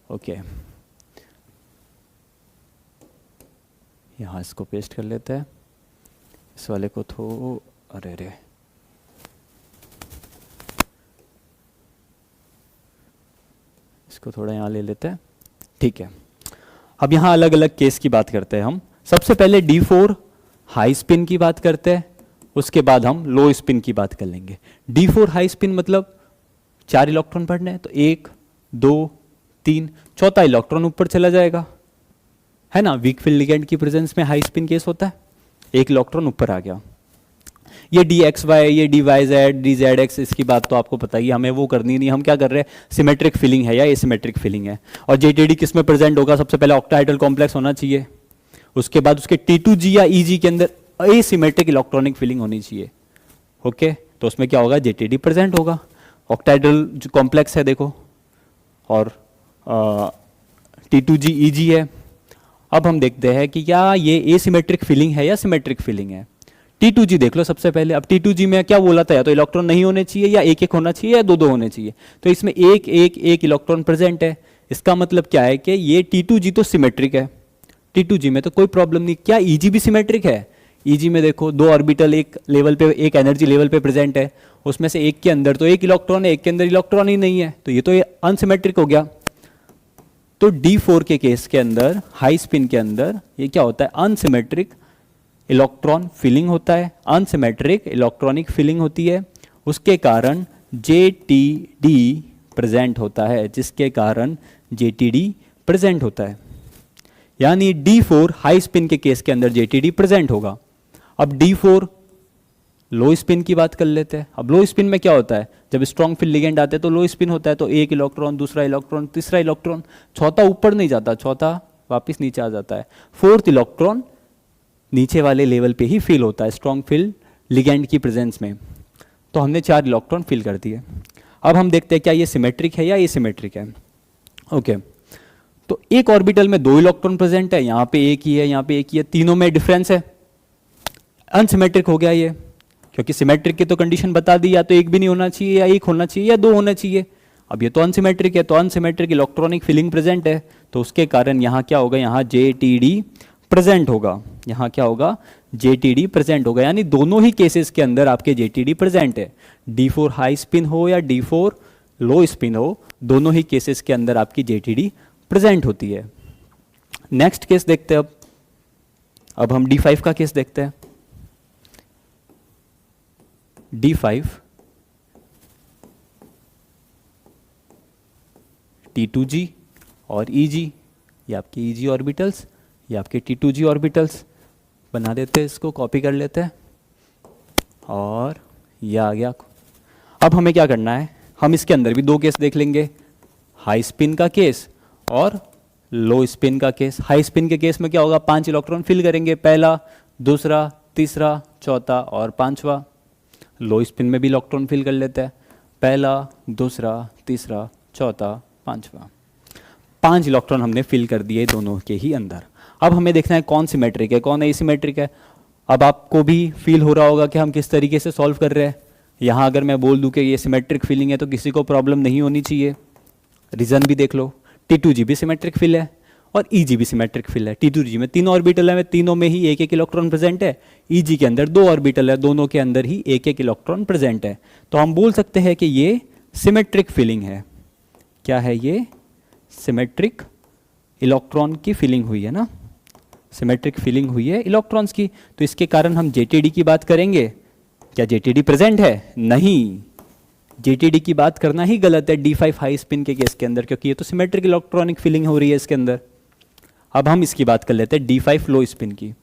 ओके, यहाँ इसको पेस्ट कर लेते हैं। इस वाले को अरे इसको थोड़ा यहाँ ले लेते हैं। ठीक है, अब यहाँ अलग अलग केस की बात करते हैं हम। सबसे पहले D4 हाई स्पिन की बात करते हैं, उसके बाद हम लो स्पिन की बात कर लेंगे। D4 हाई स्पिन मतलब 4 इलेक्ट्रॉन पढ़ने हैं, तो 1 2 3, चौथा इलेक्ट्रॉन ऊपर चला जाएगा, है ना। वीक फील्ड लिगेंड की प्रेजेंस में हाई स्पिन केस होता है, 1 इलेक्ट्रॉन ऊपर आ गया। ये DXY, ये DYZ, DZX, इसकी बात तो आपको पता ही, हमें वो करनी नहीं। हम क्या कर रहे हैं, सिमेट्रिक फिलिंग है या एसिमेट्रिक फिलिंग है। और JTD किस में प्रेजेंट होगा? सबसे पहले ऑक्टाहेड्रल कॉम्प्लेक्स होना चाहिए, उसके बाद उसके T2G या EG के अंदर एसिमेट्रिक इलेक्ट्रॉनिक फिलिंग होनी चाहिए। ओके, तो उसमें क्या होगा, JTD प्रेजेंट होगा। ऑक्टाहेड्रल जो कॉम्प्लेक्स है देखो, और T2G EG है। अब हम देखते हैं कि क्या ये एसिमेट्रिक फिलिंग है या सिमेट्रिक फिलिंग है। T2G देख लो सबसे पहले। अब T2G में क्या बोला था, या तो इलेक्ट्रॉन नहीं होने चाहिए, या एक एक होना चाहिए, या दो दो होने चाहिए। तो इसमें एक एक एक इलेक्ट्रॉन प्रेजेंट है। इसका मतलब क्या है कि ये T2G तो सिमेट्रिक है, T2G में तो कोई प्रॉब्लम नहीं। क्या EG भी सिमेट्रिक है? EG में देखो 2 ऑर्बिटल एक लेवल पे, एक एनर्जी लेवल पे प्रेजेंट है, उसमें से एक के अंदर तो 1 इलेक्ट्रॉन है, एक के अंदर इलेक्ट्रॉन ही नहीं है, तो ये तो अनसिमेट्रिक हो गया। तो D4 के केस के अंदर, हाई स्पिन के अंदर, ये क्या होता है, अनसिमेट्रिक इलेक्ट्रॉन फिलिंग होता है, अनसिमेट्रिक इलेक्ट्रॉनिक फिलिंग होती है। उसके कारण JTD प्रेजेंट होता है, जिसके कारण JTD प्रेजेंट होता है। यानी D4 हाई स्पिन के केस के अंदर JTD प्रेजेंट होगा। अब D4 लो स्पिन की बात कर लेते हैं। अब लो स्पिन में क्या होता है, जब स्ट्रॉन्ग फील्ड लिगेंड आते हैं तो लो स्पिन होता है, तो 1 इलेक्ट्रॉन, दूसरा इलेक्ट्रॉन, तीसरा इलेक्ट्रॉन, चौथा ऊपर नहीं जाता, चौथा वापस नीचे आ जाता है, 4th इलेक्ट्रॉन नीचे वाले लेवल पे ही फिल होता है स्ट्रॉन्ग फील्ड लिगेंड की प्रेजेंस में। तो हमने 4 इलेक्ट्रॉन फिल कर दिए। अब हम देखते हैं क्या ये सिमेट्रिक है या एसिमेट्रिक है। ओके, तो एक ऑर्बिटल में 2 इलेक्ट्रॉन प्रेजेंट है, यहाँ पे एक ही है, यहाँ पे एक ही है, तीनों में डिफरेंस है, अनसिमेट्रिक हो गया ये। क्योंकि सिमेट्रिक की तो कंडीशन बता दी, या तो एक भी नहीं होना चाहिए, या एक होना चाहिए, या 2 होना चाहिए। अब ये तो अनसिमेट्रिक है, तो अनसिमेट्रिक इलेक्ट्रॉनिक फिलिंग प्रेजेंट है, तो उसके कारण यहाँ क्या होगा, यहाँ JTD प्रेजेंट होगा। यहाँ क्या होगा, JTD प्रेजेंट होगा। यानी दोनों ही केसेस के अंदर आपके JTD प्रेजेंट है। D4 हाई स्पिन हो या D4 लो स्पिन हो, दोनों ही केसेस के अंदर आपकी JTD प्रेजेंट होती है। नेक्स्ट केस देखते हैं। अब हम D5 का केस देखते हैं। D5 T2G और EG, ये आपके EG ऑर्बिटल्स, ये आपके T2G ऑर्बिटल्स। बना देते हैं, इसको कॉपी कर लेते हैं, और ये आ गया। अब हमें क्या करना है, हम इसके अंदर भी 2 केस देख लेंगे, हाई स्पिन का केस और लो स्पिन का केस। हाई स्पिन के केस में क्या होगा, 5 इलेक्ट्रॉन फिल करेंगे, पहला, दूसरा, तीसरा, चौथा और 5वां। लो स्पिन में भी इलेक्ट्रॉन फिल कर लेते हैं, पहला, दूसरा, तीसरा, चौथा, 5वां। 5 इलेक्ट्रॉन हमने फिल कर दिए दोनों के ही अंदर। अब हमें देखना है कौन सिमेट्रिक है कौन एसिमेट्रिक है। अब आपको भी फील हो रहा होगा कि हम किस तरीके से सॉल्व कर रहे हैं। यहाँ अगर मैं बोल दूं कि ये सिमेट्रिक फिलिंग है तो किसी को प्रॉब्लम नहीं होनी चाहिए। रीज़न भी देख लो, T2G भी सिमेट्रिक फिल है और EG भी सिमेट्रिक फिल है। T2G में 3 ऑर्बिटल है, तीनों में ही एक एक इलेक्ट्रॉन प्रेजेंट है। EG के अंदर 2 ऑर्बिटल है, दोनों के अंदर ही एक एक इलेक्ट्रॉन प्रेजेंट है। तो हम बोल सकते हैं कि ये सिमेट्रिक फिलिंग है। क्या है ये? सिमेट्रिक इलेक्ट्रॉन की फिलिंग हुई है ना, सिमेट्रिक फिलिंग हुई है इलेक्ट्रॉन्स की। तो इसके कारण हम JTD की बात करेंगे। क्या JTD प्रेजेंट है? नहीं, JTD की बात करना ही गलत है D5 हाई स्पिन के केस के अंदर, क्योंकि ये तो सिमेट्रिक इलेक्ट्रॉनिक फिलिंग हो रही है इसके अंदर। अब हम इसकी बात कर लेते हैं D5 लो स्पिन की।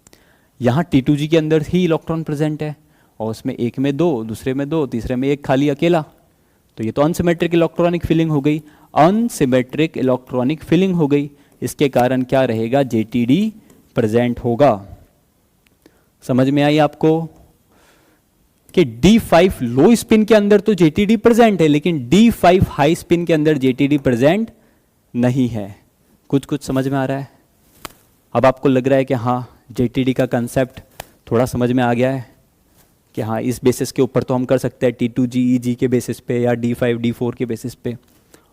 यहाँ T2G के अंदर ही इलेक्ट्रॉन प्रेजेंट है और उसमें एक में 2, दूसरे में 2, तीसरे में एक खाली अकेला। तो ये तो अनसिमेट्रिक इलेक्ट्रॉनिक फिलिंग हो गई, अनसिमेट्रिक इलेक्ट्रॉनिक फिलिंग हो गई। इसके कारण क्या रहेगा? JTD प्रेजेंट होगा। समझ में आई आपको कि D5 लो स्पिन के अंदर तो JTD प्रेजेंट है, लेकिन D5 हाई स्पिन के अंदर JTD प्रेजेंट नहीं है। कुछ कुछ समझ में आ रहा है? अब आपको लग रहा है कि हाँ JTD का कंसेप्ट थोड़ा समझ में आ गया है कि हाँ इस बेसिस के ऊपर तो हम कर सकते हैं T2G EG के बेसिस पे या D5 D4 के बेसिस पे।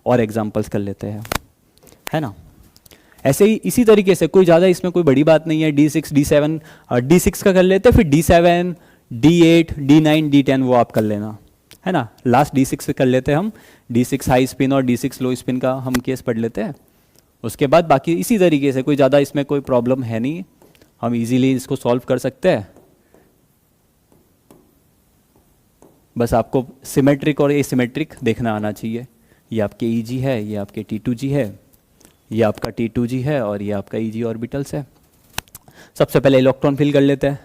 और एग्जांपल्स कर लेते हैं, है ना। ऐसे ही इसी तरीके से कोई ज़्यादा इसमें कोई बड़ी बात नहीं है। D6 D7 D6 का कर लेते हैं, फिर D7 D8 D9 D10 वो आप कर लेना, है ना। लास्ट D6 से कर लेते हैं हम, D6 हाई स्पिन और D6 लो स्पिन का हम केस पढ़ लेते हैं। उसके बाद बाकी इसी तरीके से कोई ज़्यादा इसमें कोई प्रॉब्लम है नहीं, हम इजीली इसको सॉल्व कर सकते हैं। बस आपको सिमेट्रिक और एसिमेट्रिक देखना आना चाहिए। ये आपके EG है, ये आपके T2G है, ये आपका T2G है और ये आपका EG ऑर्बिटल्स है। सबसे पहले इलेक्ट्रॉन फिल कर लेते हैं।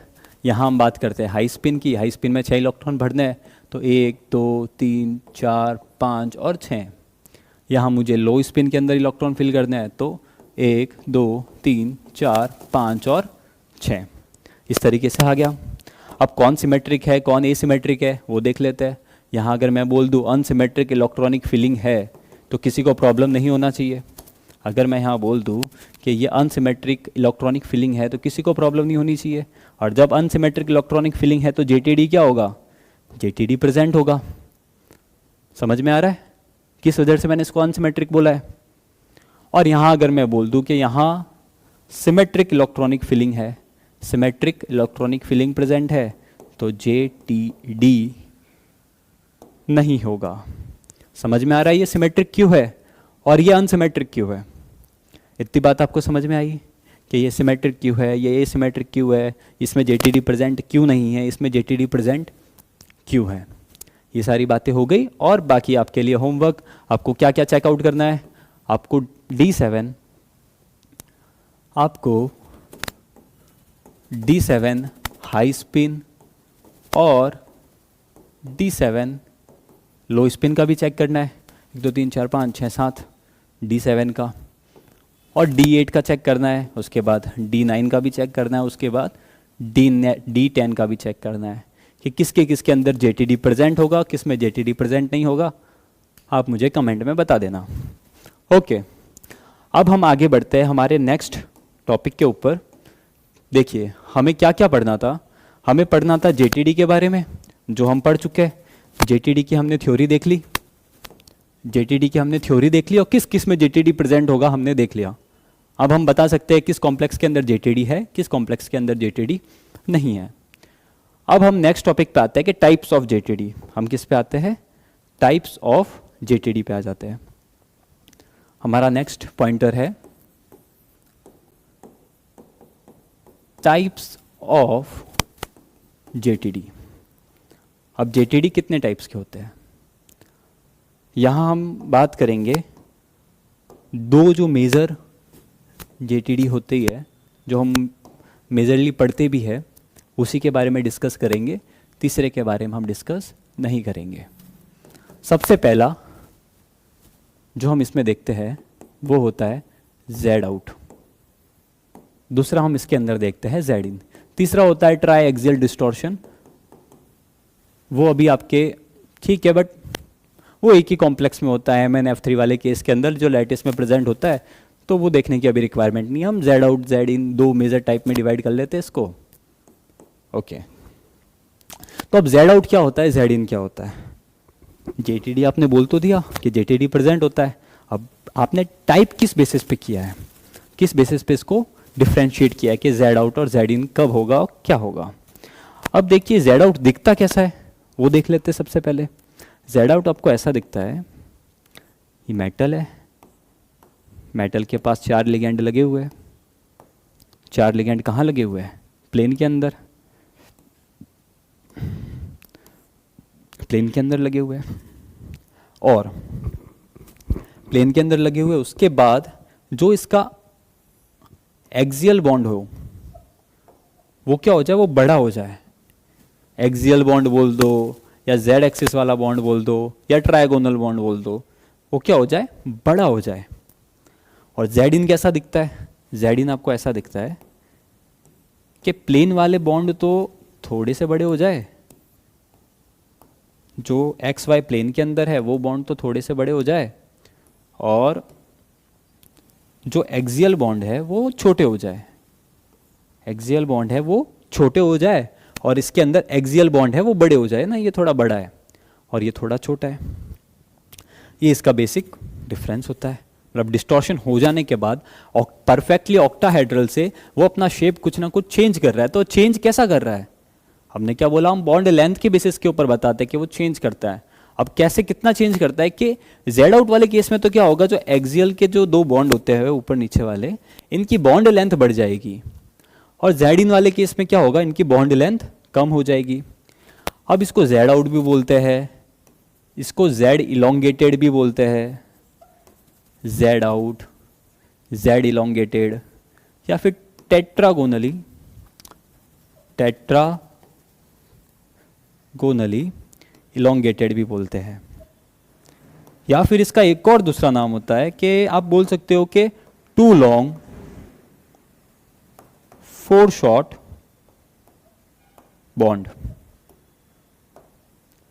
यहाँ हम बात करते हैं हाई स्पिन की। हाई स्पिन में 6 इलेक्ट्रॉन भरने हैं, तो 1 2 3 4 5 और 6। यहाँ मुझे लो स्पिन के अंदर इलेक्ट्रॉन फिल करने हैं, तो 1 2 3 4 5 और 6। इस तरीके से आ गया। अब कौन सिमेट्रिक है कौन एसिमेट्रिक है वो देख लेते हैं। यहाँ अगर मैं बोल दूँ अनसिमेट्रिक इलेक्ट्रॉनिक फिलिंग है तो किसी को प्रॉब्लम नहीं होना चाहिए। अगर मैं यहाँ बोल दूँ कि ये अनसिमेट्रिक इलेक्ट्रॉनिक फिलिंग है तो किसी को प्रॉब्लम नहीं होनी चाहिए। और जब अनसिमेट्रिक इलेक्ट्रॉनिक फिलिंग है तो JTD क्या होगा? JTD प्रेजेंट होगा। समझ में आ रहा है किस वजह से मैंने इसको अनसिमेट्रिक बोला है? और यहाँ अगर मैं बोल दूँ कि यहाँ सिमेट्रिक इलेक्ट्रॉनिक फिलिंग है, सिमेट्रिक इलेक्ट्रॉनिक फिलिंग प्रेजेंट है, तो JTD नहीं होगा। समझ में आ रहा है ये सिमेट्रिक क्यों है और ये अनसिमेट्रिक क्यों है? इतनी बात आपको समझ में आई कि ये सिमेट्रिक क्यों है, ये एसिमेट्रिक क्यों है, इसमें JTD प्रेजेंट क्यों नहीं है, इसमें JTD प्रेजेंट क्यों है। ये सारी बातें हो गई। और बाकी आपके लिए होमवर्क, आपको क्या क्या चेकआउट करना है? आपको D7 हाई स्पिन और D7 लो स्पिन का भी चेक करना है। 1 2 3 4 5 6 7 D7 का, और D8 का चेक करना है। उसके बाद D9 का भी चेक करना है। उसके बाद D10 का भी चेक करना है कि किसके किसके अंदर JTD प्रेजेंट होगा, किस में JTD प्रेजेंट नहीं होगा। आप मुझे कमेंट में बता देना। ओके, अब हम आगे बढ़ते हैं हमारे नेक्स्ट टॉपिक के ऊपर। देखिए हमें क्या क्या पढ़ना था। हमें पढ़ना था JTD के बारे में, जो हम पढ़ चुके हैं। JTD की हमने थ्योरी देख ली, JTD की हमने थ्योरी देख ली और किस किस में JTD प्रेजेंट होगा हमने देख लिया। अब हम बता सकते हैं किस कॉम्प्लेक्स के अंदर JTD है, किस कॉम्प्लेक्स के अंदर JTD नहीं है। अब हम नेक्स्ट टॉपिक पे आते हैं कि टाइप्स ऑफ JTD। हम किस पे आते हैं? टाइप्स ऑफ JTD पे आ जाते हैं। हमारा नेक्स्ट पॉइंटर है टाइप्स ऑफ JTD। अब JTD कितने टाइप्स के होते हैं? यहाँ हम बात करेंगे 2 जो मेजर JTD होती है, जो हम मेजरली पढ़ते भी है, उसी के बारे में डिस्कस करेंगे। तीसरे के बारे में हम डिस्कस नहीं करेंगे। सबसे पहला जो हम इसमें देखते हैं वो होता है Z आउट। दूसरा हम इसके अंदर देखते हैं Z इन। तीसरा होता है ट्राई एक्सियल डिस्टॉर्शन। वो अभी आपके ठीक है, बट वो एक ही कॉम्प्लेक्स में होता है MnF3 वाले केस के अंदर, जो लैटिस में प्रेजेंट होता है। तो वो देखने की अभी रिक्वायरमेंट नहीं है, हम जेड आउट जेड इन दो मेजर टाइप में डिवाइड कर लेते हैं इसको। ओके, तो अब जेड आउट क्या होता है, जेड इन क्या होता है। जेटीडी आपने बोल तो दिया कि जेटीडी प्रेजेंट होता है, अब आपने टाइप किस बेसिस पे किया है, किस बेसिस पे इसको डिफ्रेंशिएट किया है कि जेड आउट और जेड इन कब होगा और क्या होगा। अब देखिए जेड आउट दिखता कैसा है वो देख लेते हैं सबसे पहले। जेड आउट आपको ऐसा दिखता है, ये मेटल है, मेटल के पास 4 लिगेंड लगे हुए हैं। 4 लिगेंड कहाँ लगे हुए हैं, प्लेन के अंदर, प्लेन के अंदर लगे हुए हैं। और प्लेन के अंदर लगे हुए, उसके बाद जो इसका एक्सियल बॉन्ड हो वो क्या हो जाए, वो बड़ा हो जाए। एक्सियल बॉन्ड बोल दो या जेड एक्सिस वाला बॉन्ड बोल दो या ट्रायगोनल बॉन्ड बोल दो, वो क्या हो जाए, बड़ा हो जाए। और जेड इन कैसा दिखता है, जेड इन आपको ऐसा दिखता है कि प्लेन वाले बॉन्ड तो थोड़े से बड़े हो जाए, जो एक्स वाई प्लेन के अंदर है वो बॉन्ड तो थोड़े से बड़े हो जाए, और जो एक्सियल बॉन्ड है वो छोटे हो जाए। एक्सियल बॉन्ड है वो छोटे हो जाए और इसके अंदर एक्सियल बॉन्ड है वो बड़े हो जाए ना, ये थोड़ा बड़ा है और ये थोड़ा छोटा है। ये इसका बेसिक डिफरेंस होता है। मतलब डिस्टॉर्शन हो जाने के बाद परफेक्टली ऑक्टाहेड्रल से वो अपना शेप कुछ ना कुछ चेंज कर रहा है। तो चेंज कैसा कर रहा है, हमने क्या बोला, हम बॉन्ड लेंथ के बेसिस के ऊपर बताते हैं कि वो चेंज करता है। अब कैसे, कितना चेंज करता है कि जेड आउट वाले केस में तो क्या होगा, जो एक्सियल के जो 2 बॉन्ड होते हैं ऊपर नीचे वाले, इनकी बॉन्ड लेंथ बढ़ जाएगी, और जेड इन वाले केस में क्या होगा, इनकी बॉन्ड लेंथ कम हो जाएगी। अब इसको जेड आउट भी बोलते हैं, इसको जेड इलोंगेटेड भी बोलते हैं, जेड आउट, जेड इलोंगेटेड, या फिर टेट्रागोनली इलोंगेटेड भी बोलते हैं। या फिर इसका एक और दूसरा नाम होता है कि आप बोल सकते हो कि 2 लॉन्ग 4 शॉर्ट बॉन्ड,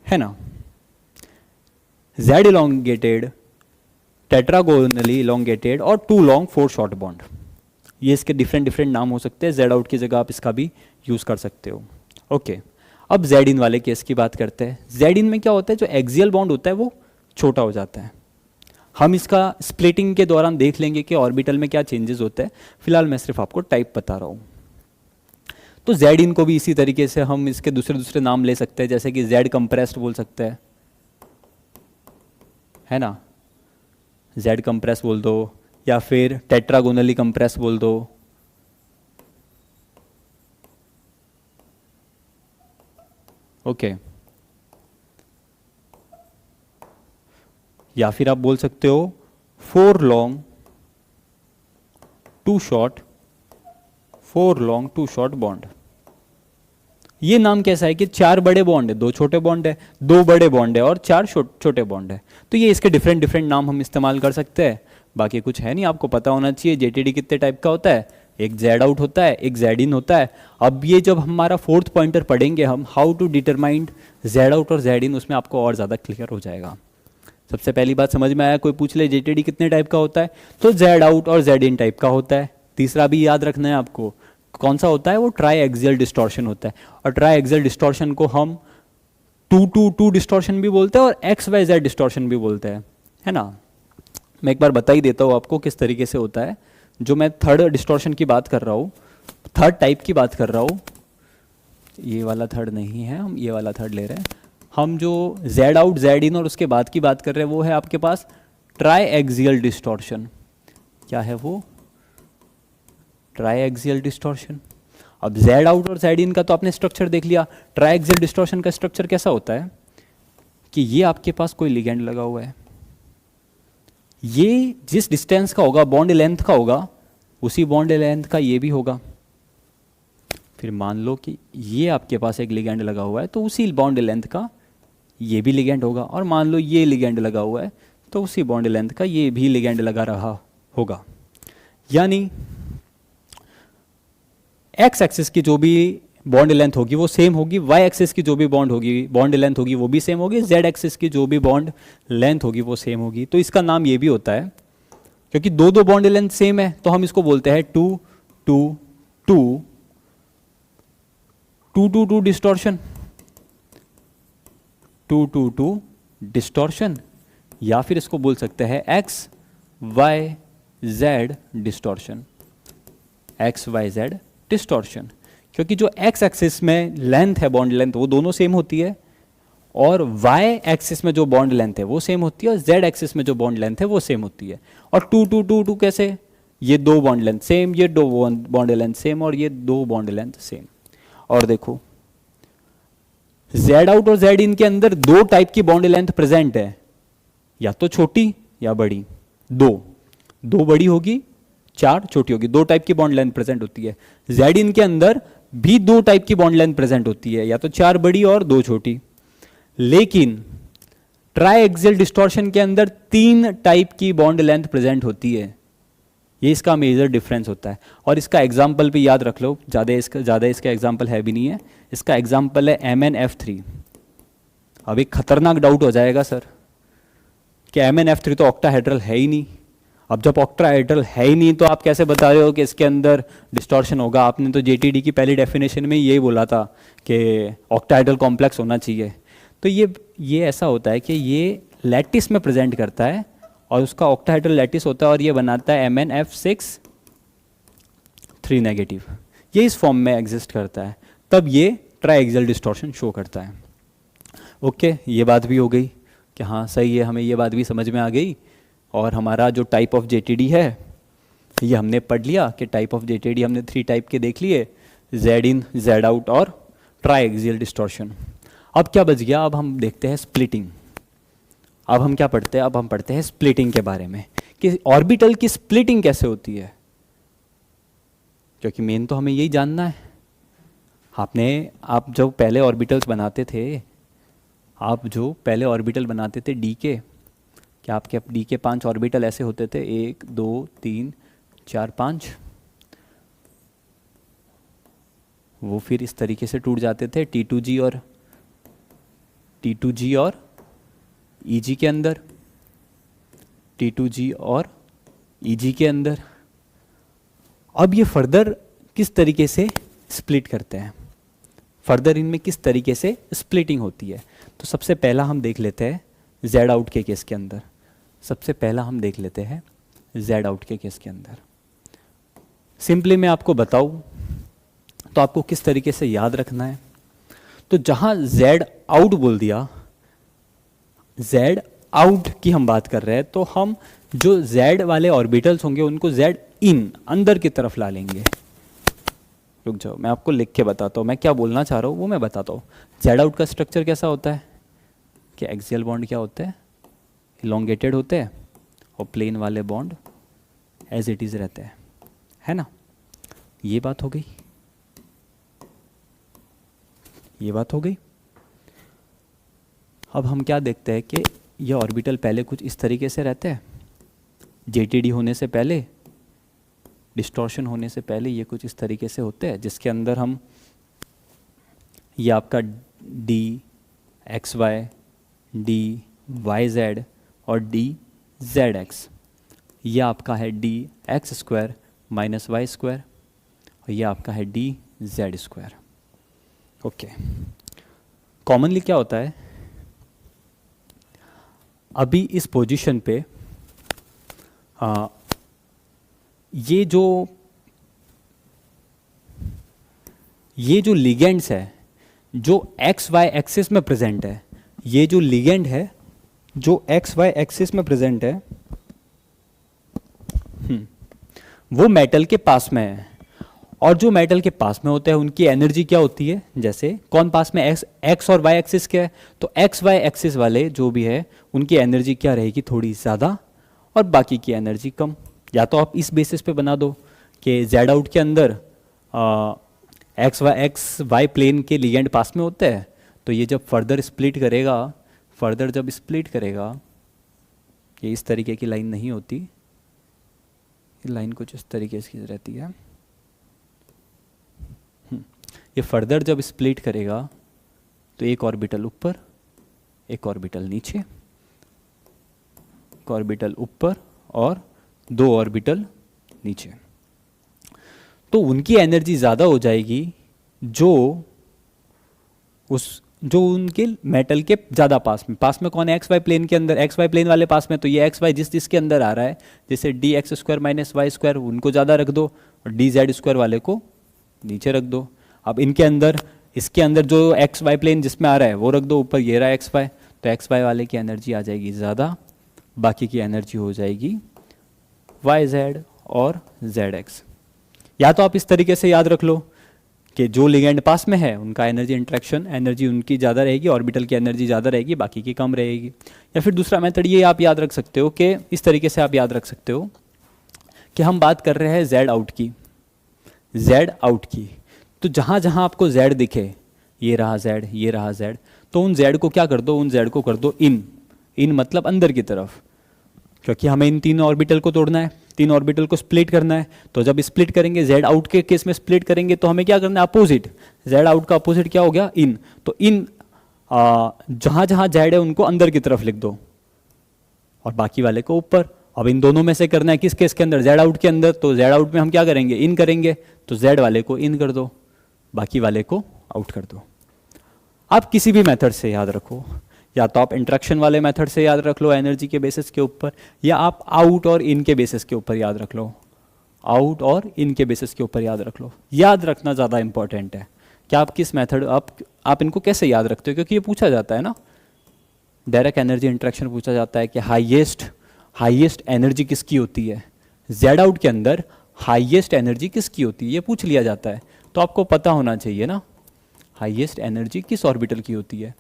है ना। जेड इलोंगेटेड, टेट्रागोनली इलोंगेटेड और 2 लॉन्ग 4 शॉर्ट बॉन्ड, ये इसके डिफरेंट नाम हो सकते हैं। जेड आउट की जगह आप इसका भी यूज कर सकते हो। ओके, अब जेड इन वाले केस की बात करते हैं। जेड इन में क्या होता है, जो एक्सियल बॉन्ड होता है वो छोटा हो जाता है। हम इसका स्प्लिटिंग के दौरान देख लेंगे कि ऑर्बिटल में क्या चेंजेस होते हैं, फिलहाल मैं सिर्फ आपको टाइप बता रहा हूँ। तो जेड इन को भी इसी तरीके से हम इसके दूसरे नाम ले सकते हैं, जैसे कि जेड कंप्रेस्ड बोल सकते हैं, है ना, जेड कंप्रेस बोल दो, या फिर टेट्रागोनली कंप्रेस बोल दो। ओके, या फिर आप बोल सकते हो 4 long 2 short, 4 long 2 short bond. ये नाम कैसा है कि 4 बड़े बॉन्ड है, 2 छोटे बॉन्ड है, 2 बड़े बॉन्ड है और 4 छोटे बॉन्ड है। तो ये इसके डिफरेंट नाम हम इस्तेमाल कर सकते हैं। बाकी कुछ है नहीं, आपको पता होना चाहिए जेटीडी कितने टाइप का होता है, एक जेड आउट होता है, एक जेड इन होता है। अब ये जब हमारा 4th पॉइंटर पढ़ेंगे हम, how to determine z out और जेड इन, उसमें आपको और ज़्यादा क्लियर हो जाएगा। सबसे पहली बात समझ में आया, कोई पूछ ले जेटीडी कितने टाइप का होता है, तो जेड आउट और जेड इन टाइप का होता है। तीसरा भी याद रखना है आपको, कौन सा होता है, वो ट्राई एक्सियल डिस्टॉर्शन होता है। और ट्राई एक्सियल डिस्टॉर्शन को हम 2-2-2 डिस्टॉर्शन भी बोलते हैं और XYZ डिस्टॉर्शन भी बोलते हैं, है ना। मैं एक बार बता ही देता हूँ आपको किस तरीके से होता है। जो मैं 3rd डिस्टॉर्शन की बात कर रहा हूँ, 3rd टाइप की बात कर रहा हूँ, ये वाला 3rd नहीं है, हम ये वाला 3rd ले रहे हैं। हम जो जेड आउट जेड इन और उसके बाद की बात कर रहे हैं वो है आपके पास ट्राई एक्सियल डिस्टॉर्शन। क्या है वो, ट्राई एक्सियल डिस्टॉर्शन। अब जेड आउट और जेड इन का तो आपने स्ट्रक्चर देख लिया। ट्राई एक्सियल डिस्टॉर्शन का स्ट्रक्चर कैसा होता है कि ये आपके पास कोई लिगेंड लगा हुआ है, ये जिस डिस्टेंस का होगा, बॉन्ड लेंथ का होगा, उसी बॉन्ड लेंथ का ये भी होगा। फिर मान लो कि ये आपके पास एक लिगेंड लगा हुआ है, तो उसी बॉन्ड लेंथ का ये भी लिगेंड होगा। और मान लो ये लिगेंड लगा हुआ है, तो उसी बॉन्ड लेंथ का ये भी लिगेंड लगा रहा होगा। यानी एक्स एक्सिस की जो भी बॉन्ड लेंथ होगी वो सेम होगी, वाई एक्सिस की जो भी बॉन्ड लेंथ होगी वो भी सेम होगी, जेड एक्सिस की जो भी बॉन्ड लेंथ होगी वो सेम होगी। तो इसका नाम ये भी होता है क्योंकि दो दो बॉन्ड लेंथ सेम है तो हम इसको बोलते हैं 2 2 2 2 2 2 डिस्टॉर्शन, 2 2 2 डिस्टॉर्शन, या फिर इसको बोल सकते हैं x y z distortion, x y z distortion. क्योंकि जो एक्स एक्सिस में लेंथ है, बॉन्ड लेंथ, वो दोनों सेम होती है, और वाई एक्सिस में जो बॉन्ड लेंथ है वो सेम होती है, और जेड एक्सिस में जो बॉन्ड लेंथ है वो सेम होती है। और 2 2 2 2 कैसे? ये दो बॉन्ड लेंथ सेम, ये दो बॉन्ड लेंथ सेम, और ये दो बॉन्ड लेंथ सेम। और देखो जेड आउट और जेड इन के अंदर दो टाइप की बॉन्ड लेंथ प्रेजेंट है, या तो छोटी या बड़ी। दो बड़ी होगी, चार छोटी होगी, दो टाइप की बॉन्ड लेंथ प्रेजेंट होती है। जेड इन के अंदर भी दो टाइप की बॉन्ड लेंथ प्रेजेंट होती है, या तो चार बड़ी और दो छोटी। लेकिन ट्राइएक्सियल डिस्टॉर्शन के अंदर तीन टाइप की बॉन्ड लेंथ प्रेजेंट होती है। ये इसका मेजर डिफरेंस होता है। और इसका एग्जाम्पल भी याद रख लो, ज़्यादा इसका एग्जाम्पल है भी नहीं है। इसका एग्जाम्पल है MnF3। अब एक खतरनाक डाउट हो जाएगा सर कि MnF3 तो ऑक्टाहेड्रल है ही नहीं। अब जब ऑक्टाहेड्रल है ही नहीं तो आप कैसे बता रहे हो कि इसके अंदर डिस्टॉर्शन होगा? आपने तो JTD की पहली डेफिनेशन में यही बोला था कि ऑक्टाहेड्रल कॉम्प्लेक्स होना चाहिए। तो ये ऐसा होता है कि ये लैटिस में प्रेजेंट करता है, और उसका ऑक्टाहेड्रल लैटिस होता है, और ये बनाता है MnF6 3 नेगेटिव। ये इस फॉर्म में एग्जिस्ट करता है, तब ये ट्राइएक्सियल डिस्टॉर्शन शो करता है। ओके, ये बात भी हो गई कि हाँ सही है, हमें ये बात भी समझ में आ गई। और हमारा जो टाइप ऑफ JTD है ये हमने पढ़ लिया कि टाइप ऑफ JTD हमने 3 टाइप के देख लिए, जेड इन, जेड आउट और ट्राइएक्सियल डिस्टॉर्शन। अब क्या बच गया? अब हम देखते हैं स्प्लिटिंग। अब हम क्या पढ़ते हैं? अब हम पढ़ते हैं स्प्लिटिंग के बारे में, कि ऑर्बिटल की स्प्लिटिंग कैसे होती है, क्योंकि मेन तो हमें यही जानना है। आप जो पहले ऑर्बिटल्स बनाते थे, डी के, क्या आपके डी के 5 ऑर्बिटल ऐसे होते थे? 1 2 3 4 5। वो फिर इस तरीके से टूट जाते थे T2G और EG के अंदर, T2G और EG के अंदर। अब ये फर्दर किस तरीके से स्प्लिट करते हैं, फर्दर इनमें किस तरीके से स्प्लिटिंग होती है? तो सबसे पहला हम देख लेते हैं जेड आउट के केस के अंदर। सिंपली मैं आपको बताऊं तो आपको किस तरीके से याद रखना है। तो जहां जेड आउट बोल दिया, जेड आउट की हम बात कर रहे हैं, तो हम जो जेड वाले ऑर्बिटल्स होंगे उनको जेड इन, अंदर की तरफ ला लेंगे। रुक जाओ, मैं आपको लिख के बताता हूँ, मैं क्या बोलना चाह रहा हूँ वो मैं बताता हूँ। जेड आउट का स्ट्रक्चर कैसा होता है कि एक्सियल बॉन्ड क्या होते हैं? इलोंगेटेड होते हैं, और प्लेन वाले बॉन्ड एज इट इज रहते हैं, है ना? ये बात हो गई, ये बात हो गई। अब हम क्या देखते हैं कि ये ऑर्बिटल पहले कुछ इस तरीके से रहते हैं, JTD होने से पहले, डिस्टॉर्शन होने से पहले ये कुछ इस तरीके से होते हैं, जिसके अंदर हम, ये आपका DXY, DYZ और DZX, ये आपका है DX² माइनस Y², और ये आपका है DZ²। ओके, कॉमनली क्या होता है, अभी इस पोजीशन पे ये जो लिगेंड्स है जो XY एक्सिस में प्रेजेंट है, ये जो लिगेंड है जो XY एक्सिस में प्रेजेंट है, वो मेटल के पास में है। और जो मेटल के पास में होते हैं उनकी एनर्जी क्या होती है? जैसे कौन पास में, एक्स और वाई एक्सिस क्या है, तो एक्स वाई एक्सिस वाले जो भी है उनकी एनर्जी क्या रहेगी? थोड़ी ज़्यादा, और बाकी की एनर्जी कम। या तो आप इस बेसिस पे बना दो कि जेड आउट के अंदर एक्स वाई प्लेन के लिगेंड पास में होते हैं, तो ये जब फर्दर जब स्प्लिट करेगा, ये इस तरीके की लाइन नहीं होती, ये लाइन कुछ इस तरीके की रहती है। ये फर्दर जब स्प्लिट करेगा तो एक ऑर्बिटल ऊपर, एक ऑर्बिटल नीचे, एक ऑर्बिटल ऊपर और 2 ऑर्बिटल नीचे। तो उनकी एनर्जी ज़्यादा हो जाएगी जो उनके मेटल के ज़्यादा पास में कौन है, एक्स वाई प्लेन के अंदर, एक्स वाई प्लेन वाले पास में, तो ये एक्स वाई जिसके अंदर आ रहा है, जैसे d x square minus y square, उनको ज़्यादा रख दो और डी जेड स्क्वायर वाले को नीचे रख दो। अब इनके अंदर, इसके अंदर जो एक्स वाई प्लेन जिसमें आ रहा है वो रख दो ऊपर, ये रहा एक्स वाई, तो एक्स वाई वाले की एनर्जी आ जाएगी ज़्यादा, बाकी की एनर्जी हो जाएगी वाई जेड और जेड एक्स। या तो आप इस तरीके से याद रख लो कि जो लिगेंड पास में है उनका एनर्जी इंट्रैक्शन एनर्जी उनकी ज़्यादा रहेगी, ऑर्बिटल की एनर्जी ज़्यादा रहेगी, बाकी की कम रहेगी। या फिर दूसरा मेथड ये आप याद रख सकते हो कि इस तरीके से आप याद रख सकते हो कि हम बात कर रहे हैं जेड आउट की, जेड आउट की, तो जहाँ जहाँ आपको जेड दिखे, ये रहा जेड, ये रहा जेड, तो उन जेड को क्या कर दो, उन जेड को कर दो इन मतलब अंदर की तरफ, क्योंकि हमें इन 3 ऑर्बिटल को तोड़ना है, 3 ऑर्बिटल को स्प्लिट करना है। तो जब स्प्लिट करेंगे, जेड आउट के केस में स्प्लिट करेंगे, तो हमें क्या करना है, अपोजिट, जेड आउट का अपोजिट क्या हो गया, इन। तो इन जहाँ जहाँ जेड है उनको अंदर की तरफ लिख दो और बाकी वाले को ऊपर। अब इन दोनों में से करना है किस केस के अंदर, जेड आउट के अंदर, तो जेड आउट में हम क्या करेंगे, इन करेंगे, तो जेड वाले को इन कर दो, बाकी वाले को आउट कर दो। आप किसी भी मेथड से याद रखो, या तो आप इंट्रैक्शन वाले मेथड से याद रख लो एनर्जी के बेसिस के ऊपर, या आप आउट और इन के बेसिस के ऊपर याद रख लो, आउट और इन के बेसिस के ऊपर याद रख लो। याद रखना ज़्यादा इंपॉर्टेंट है कि आप किस मेथड, आप इनको कैसे याद रखते हो, क्योंकि ये पूछा जाता है ना, डायरेक्ट एनर्जी इंट्रैक्शन पूछा जाता है कि हाईएस्ट एनर्जी किसकी होती है, जेड आउट के अंदर हाईएस्ट एनर्जी किसकी होती है, ये पूछ लिया जाता है। तो आपको पता होना चाहिए ना हाईएस्ट एनर्जी किस ऑर्बिटल की होती है,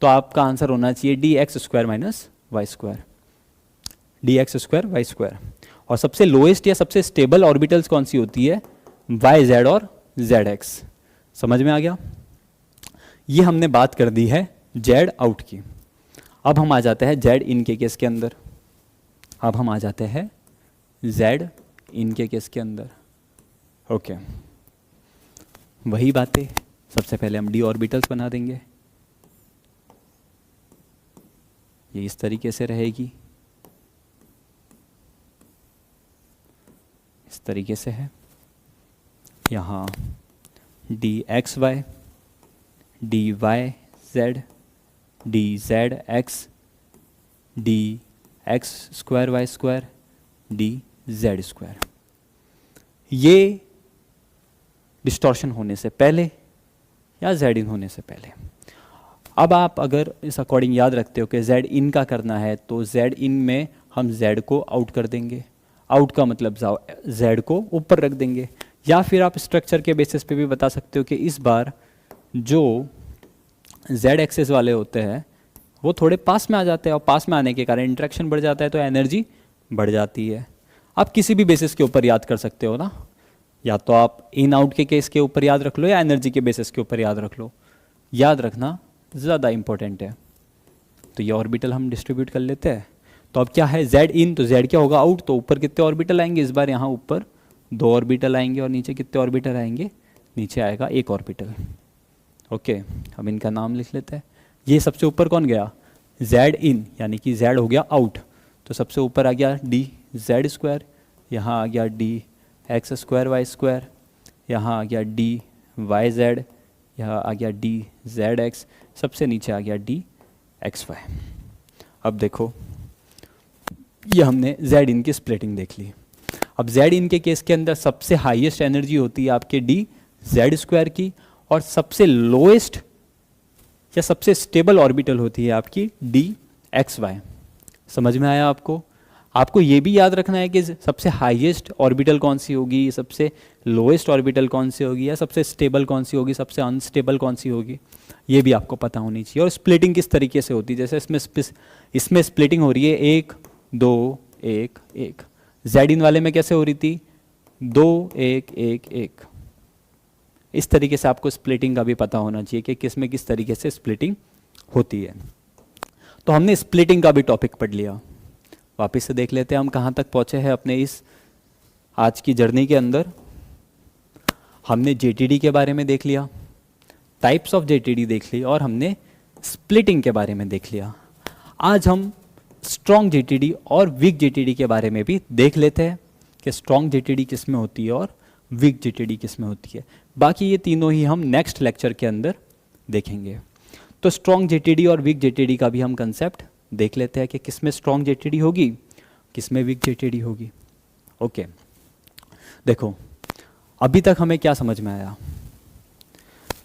तो आपका आंसर होना चाहिए d x square minus y square, d x square y square. और सबसे लोएस्ट या सबसे स्टेबल ऑर्बिटल्स कौन सी होती है, वाई जेड और जेड एक्स। समझ में आ गया? ये हमने बात कर दी है जेड आउट की। अब हम आ जाते हैं जेड इन के केस के अंदर, अब हम आ जाते हैं जेड इन के केस के अंदर। ओके, वही बातें, सबसे पहले हम डी ऑर्बिटल्स बना देंगे, ये इस तरीके से रहेगी, इस तरीके से है, यहाँ d x y, d y z, d z x, d x square y square, d z square. ये डिस्टॉर्शन होने से पहले या जेड इन होने से पहले। अब आप अगर इस अकॉर्डिंग याद रखते हो कि जेड इन का करना है, तो जेड इन में हम जेड को आउट कर देंगे, आउट का मतलब जेड को ऊपर रख देंगे। या फिर आप स्ट्रक्चर के बेसिस पे भी बता सकते हो कि इस बार जो जेड एक्सेस वाले होते हैं वो थोड़े पास में आ जाते हैं, और पास में आने के कारण इंट्रैक्शन बढ़ जाता है, तो एनर्जी बढ़ जाती है। आप किसी भी बेसिस के ऊपर याद कर सकते हो ना, या तो आप इन आउट के केस के ऊपर याद रख लो या एनर्जी के बेसिस के ऊपर याद रख लो। याद रखना ज़्यादा इंपॉर्टेंट है। तो ये ऑर्बिटल हम डिस्ट्रीब्यूट कर लेते हैं। तो अब क्या है, जेड इन, तो जेड क्या होगा, आउट, तो ऊपर कितने ऑर्बिटल आएंगे, इस बार यहाँ ऊपर 2 ऑर्बिटल आएंगे, और नीचे कितने ऑर्बिटल आएंगे, नीचे आएगा 1 ऑर्बिटल। ओके, अब इनका नाम लिख लेते हैं। ये सबसे ऊपर कौन गया, जेड इन, यानी कि जेड हो गया आउट, तो सबसे ऊपर आ गया डी जेड स्क्वायर, यहाँ आ गया d x square y square, यहाँ आ गया डी वाई जेड, यहाँ आ गया डी जेड एक्स, सबसे नीचे आ गया डी एक्स वाई। अब देखो, ये हमने जेड इन की स्प्लिटिंग देख ली। अब जेड इन के केस के अंदर सबसे हाईएस्ट एनर्जी होती है आपके डी जेड स्क्वायर की, और सबसे लोएस्ट या सबसे स्टेबल ऑर्बिटल होती है आपकी डी एक्स वाई। समझ में आया आपको? आपको ये भी याद रखना है कि सबसे हाईएस्ट ऑर्बिटल कौन सी होगी, सबसे लोएस्ट ऑर्बिटल कौन सी होगी, या सबसे स्टेबल कौन सी होगी, सबसे अनस्टेबल कौन सी होगी, ये भी आपको पता होनी चाहिए। और स्प्लिटिंग किस तरीके से होती है, जैसे इसमें स्प्लिटिंग हो रही है 1 2 1 1, जेड इन वाले में कैसे हो रही थी 2 1 1 1। इस तरीके से आपको स्प्लिटिंग का भी पता होना चाहिए कि किस में किस तरीके से स्प्लिटिंग होती है। तो हमने स्प्लिटिंग का भी टॉपिक पढ़ लिया। वापस से देख लेते हैं हम कहाँ तक पहुँचे हैं अपने इस आज की जर्नी के अंदर। हमने जेटीडी के बारे में देख लिया, टाइप्स ऑफ जेटीडी देख ली, और हमने स्प्लिटिंग के बारे में देख लिया। आज हम स्ट्रॉन्ग जेटीडी और वीक जेटीडी के बारे में भी देख लेते हैं कि स्ट्रॉन्ग जेटीडी किस में होती है और वीक जेटीडी किस में होती है। बाकी ये तीनों ही हम नेक्स्ट लेक्चर के अंदर देखेंगे। तो स्ट्रॉन्ग जेटीडी और वीक जेटीडी का भी हम कंसेप्ट देख लेते हैं कि किस में स्ट्रॉन्ग जेटीडी होगी, किस में वीक जेटीडी होगी। ओके, देखो अभी तक हमें क्या समझ में आया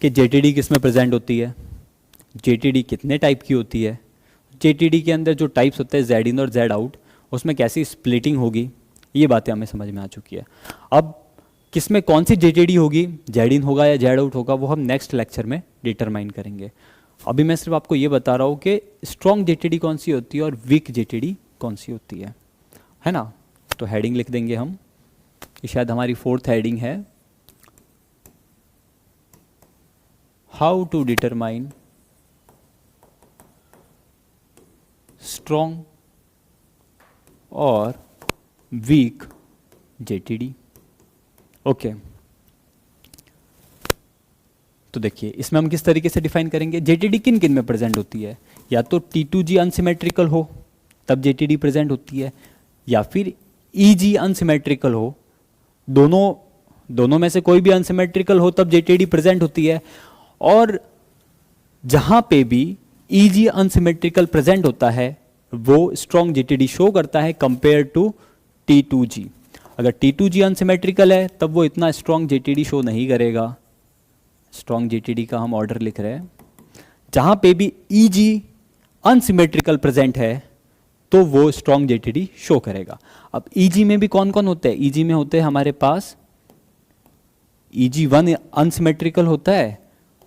कि जेटीडी किस में प्रेजेंट होती है, जेटीडी कितने टाइप की होती है, जेटीडी के अंदर जो टाइप्स होते हैं जेड इन और जेड आउट, उसमें कैसी स्प्लिटिंग होगी, ये बातें हमें समझ में आ चुकी है। अब किस में कौन सी जेटीडी होगी, जेड इन होगा या जेड आउट होगा, वो हम नेक्स्ट लेक्चर में डिटरमाइन करेंगे। अभी मैं सिर्फ आपको ये बता रहा हूँ कि स्ट्रॉन्ग जेटीडी कौन सी होती है और वीक जेटीडी कौन सी होती है ना। तो हेडिंग लिख देंगे हम, ये शायद हमारी 4th हेडिंग है, हाउ टू डिटरमाइन स्ट्रॉन्ग और वीक जेटीडी। ओके, तो देखिए इसमें हम किस तरीके से डिफाइन करेंगे, जेटीडी किन किन में प्रेजेंट होती है, या तो T2G अनसिमेट्रिकल हो तब जेटीडी प्रेजेंट होती है, या फिर EG अनसिमेट्रिकल हो, दोनों में से कोई भी अनसिमेट्रिकल हो तब जेटीडी प्रेजेंट होती है। और जहां पे भी EG अनसिमेट्रिकल प्रेजेंट होता है वो स्ट्रॉन्ग जेटीडी शो करता है कंपेयर टू T2G। अगर T2G अनसिमेट्रिकल है तब वो इतना स्ट्रॉन्ग जेटीडी शो नहीं करेगा। स्ट्रॉन्ग जेटीडी का हम ऑर्डर लिख रहे हैं, जहां पे भी EG अनसिमेट्रिकल प्रेजेंट है तो वो स्ट्रॉन्ग जेटीडी शो करेगा। अब EG में भी कौन कौन होते हैं, EG में होते हैं हमारे पास EG1 अनसिमेट्रिकल होता है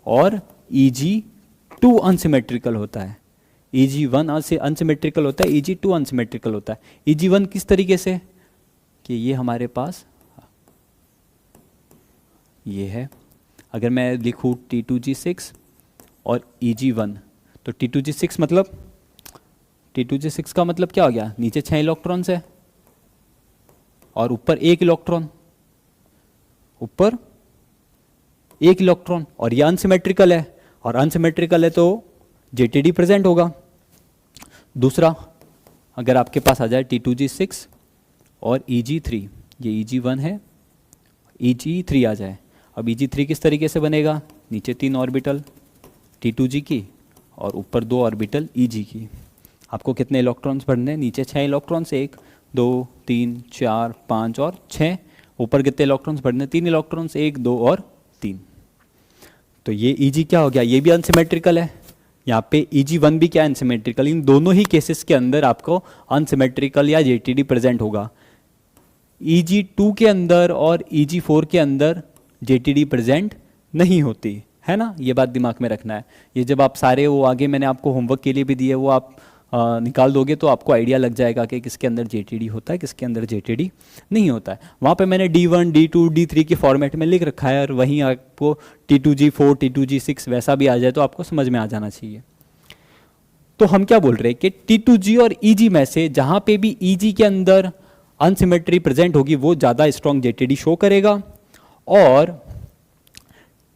और EG2 अनसिमेट्रिकल होता है। EG1 अनसिमेट्रिकल होता है, EG2 अनसिमेट्रिकल होता है। EG1 किस तरीके से कि ये हमारे पास ये है, अगर मैं लिखूँ T2G6 और EG1 तो T2G6 मतलब T2G6 का मतलब क्या हो गया, नीचे 6 इलेक्ट्रॉन्स है और ऊपर 1 इलेक्ट्रॉन, ऊपर 1 इलेक्ट्रॉन, और ये अनसिमेट्रिकल है, और अनसिमेट्रिकल है तो जेटीडी प्रेजेंट होगा। दूसरा, अगर आपके पास आ जाए T2G6 और EG3, ये EG1 है, EG3 आ जाए, अब EG3 किस तरीके से बनेगा, नीचे 3 ऑर्बिटल T2G की और ऊपर 2 ऑर्बिटल EG की। आपको कितने इलेक्ट्रॉन्स भरने हैं, नीचे 6 इलेक्ट्रॉन्स, 1 2 3 4 5 और 6, ऊपर कितने इलेक्ट्रॉन्स भरने, 3 इलेक्ट्रॉन्स, 1 2 और 3। तो ये EG क्या हो गया, ये भी अनसिमेट्रिकल है, यहाँ पे EG1 भी क्या अनसिमेट्रिकल। इन दोनों ही केसेस के अंदर आपको अनसिमेट्रिकल या जेटीडी प्रेजेंट होगा। EG2 के अंदर और EG4 के अंदर जेटीडी प्रेजेंट नहीं होती है ना, ये बात दिमाग में रखना है। ये जब आप सारे वो आगे मैंने आपको होमवर्क के लिए भी दिए वो आप निकाल दोगे तो आपको आइडिया लग जाएगा कि किसके अंदर जेटीडी होता है, किसके अंदर जेटीडी नहीं होता है। वहाँ पे मैंने D1 D2 D3 के फॉर्मेट में लिख रखा है, और वहीं आपको T2G4 T2G6 वैसा भी आ जाए तो आपको समझ में आ जाना चाहिए। तो हम क्या बोल रहे हैं कि T2G और EG में से जहाँ पे भी EG के अंदर अनसिमेट्री प्रेजेंट होगी वो ज़्यादा स्ट्रॉन्ग जेटीडी शो करेगा, और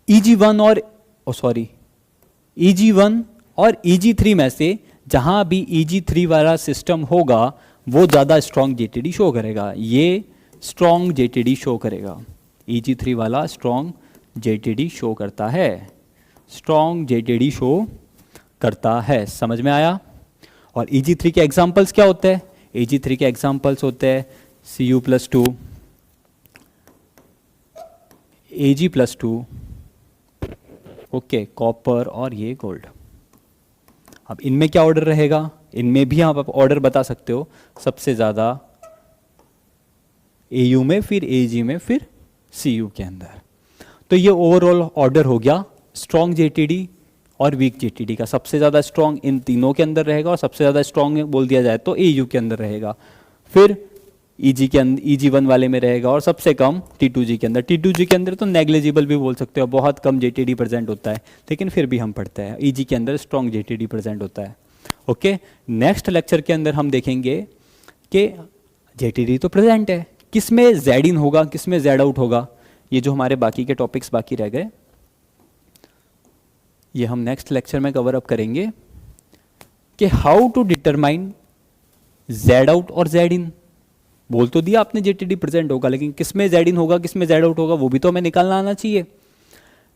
EG1 और EG3 में से जहां भी EG3 वाला सिस्टम होगा वो ज़्यादा स्ट्रॉन्ग जेटीडी शो करेगा। ये स्ट्रॉन्ग जेटीडी शो करेगा, EG3 वाला स्ट्रॉन्ग जेटीडी शो करता है, स्ट्रॉन्ग जेटीडी शो करता है। समझ में आया। और EG3 के एग्जाम्पल्स क्या होते हैं, EG3 के एग्जाम्पल्स होते हैं Cu+2, Ag+2, ओके, कॉपर और ये गोल्ड। अब इनमें क्या ऑर्डर रहेगा, इनमें भी आप ऑर्डर बता सकते हो, सबसे ज़्यादा AU में, फिर AG में, फिर CU के अंदर। तो ये ओवरऑल ऑर्डर हो गया स्ट्रॉन्ग जेटीडी और वीक जेटीडी का। सबसे ज़्यादा स्ट्रॉन्ग इन तीनों के अंदर रहेगा, और सबसे ज़्यादा स्ट्रॉन्ग बोल दिया जाए तो AU के अंदर रहेगा, फिर EG के अंदर EG1 वाले में रहेगा, और सबसे कम T2G के अंदर। T2G के अंदर तो नेग्लिजिबल भी बोल सकते हो, बहुत कम जेटीडी प्रेजेंट होता है, लेकिन फिर भी हम पढ़ते हैं EG के अंदर स्ट्रॉन्ग जेटीडी प्रेजेंट होता है। ओके, नेक्स्ट लेक्चर के अंदर हम देखेंगे कि जेटीडी तो प्रेजेंट है, किस में जेड इन होगा, किस में जेड आउट होगा। ये जो हमारे बाकी के टॉपिक्स बाकी रह गए ये हम नेक्स्ट लेक्चर में कवर अप करेंगे कि how to determine z out और जेड इन, बोल तो दिया आपने जेटीडी प्रेजेंट होगा, लेकिन किस में जेड इन होगा किस में जेड आउट होगा वो भी तो हमें निकालना आना चाहिए।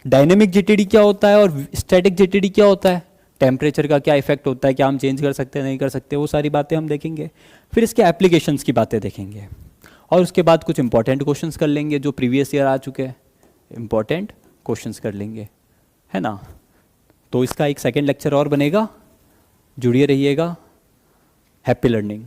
डायनेमिक जेटीडी क्या होता है और स्टैटिक जेटीडी क्या होता है, टेम्परेचर का क्या इफेक्ट होता है, क्या हम चेंज कर सकते हैं नहीं कर सकते, वो सारी बातें हम देखेंगे। फिर इसके एप्लीकेशंस की बातें देखेंगे और उसके बाद कुछ इंपॉर्टेंट क्वेश्चंस कर लेंगे जो प्रीवियस ईयर आ चुके हैं, इंपॉर्टेंट क्वेश्चंस कर लेंगे, है ना। तो इसका एक सेकेंड लेक्चर और बनेगा, जुड़िए रहिएगा। Happy learning.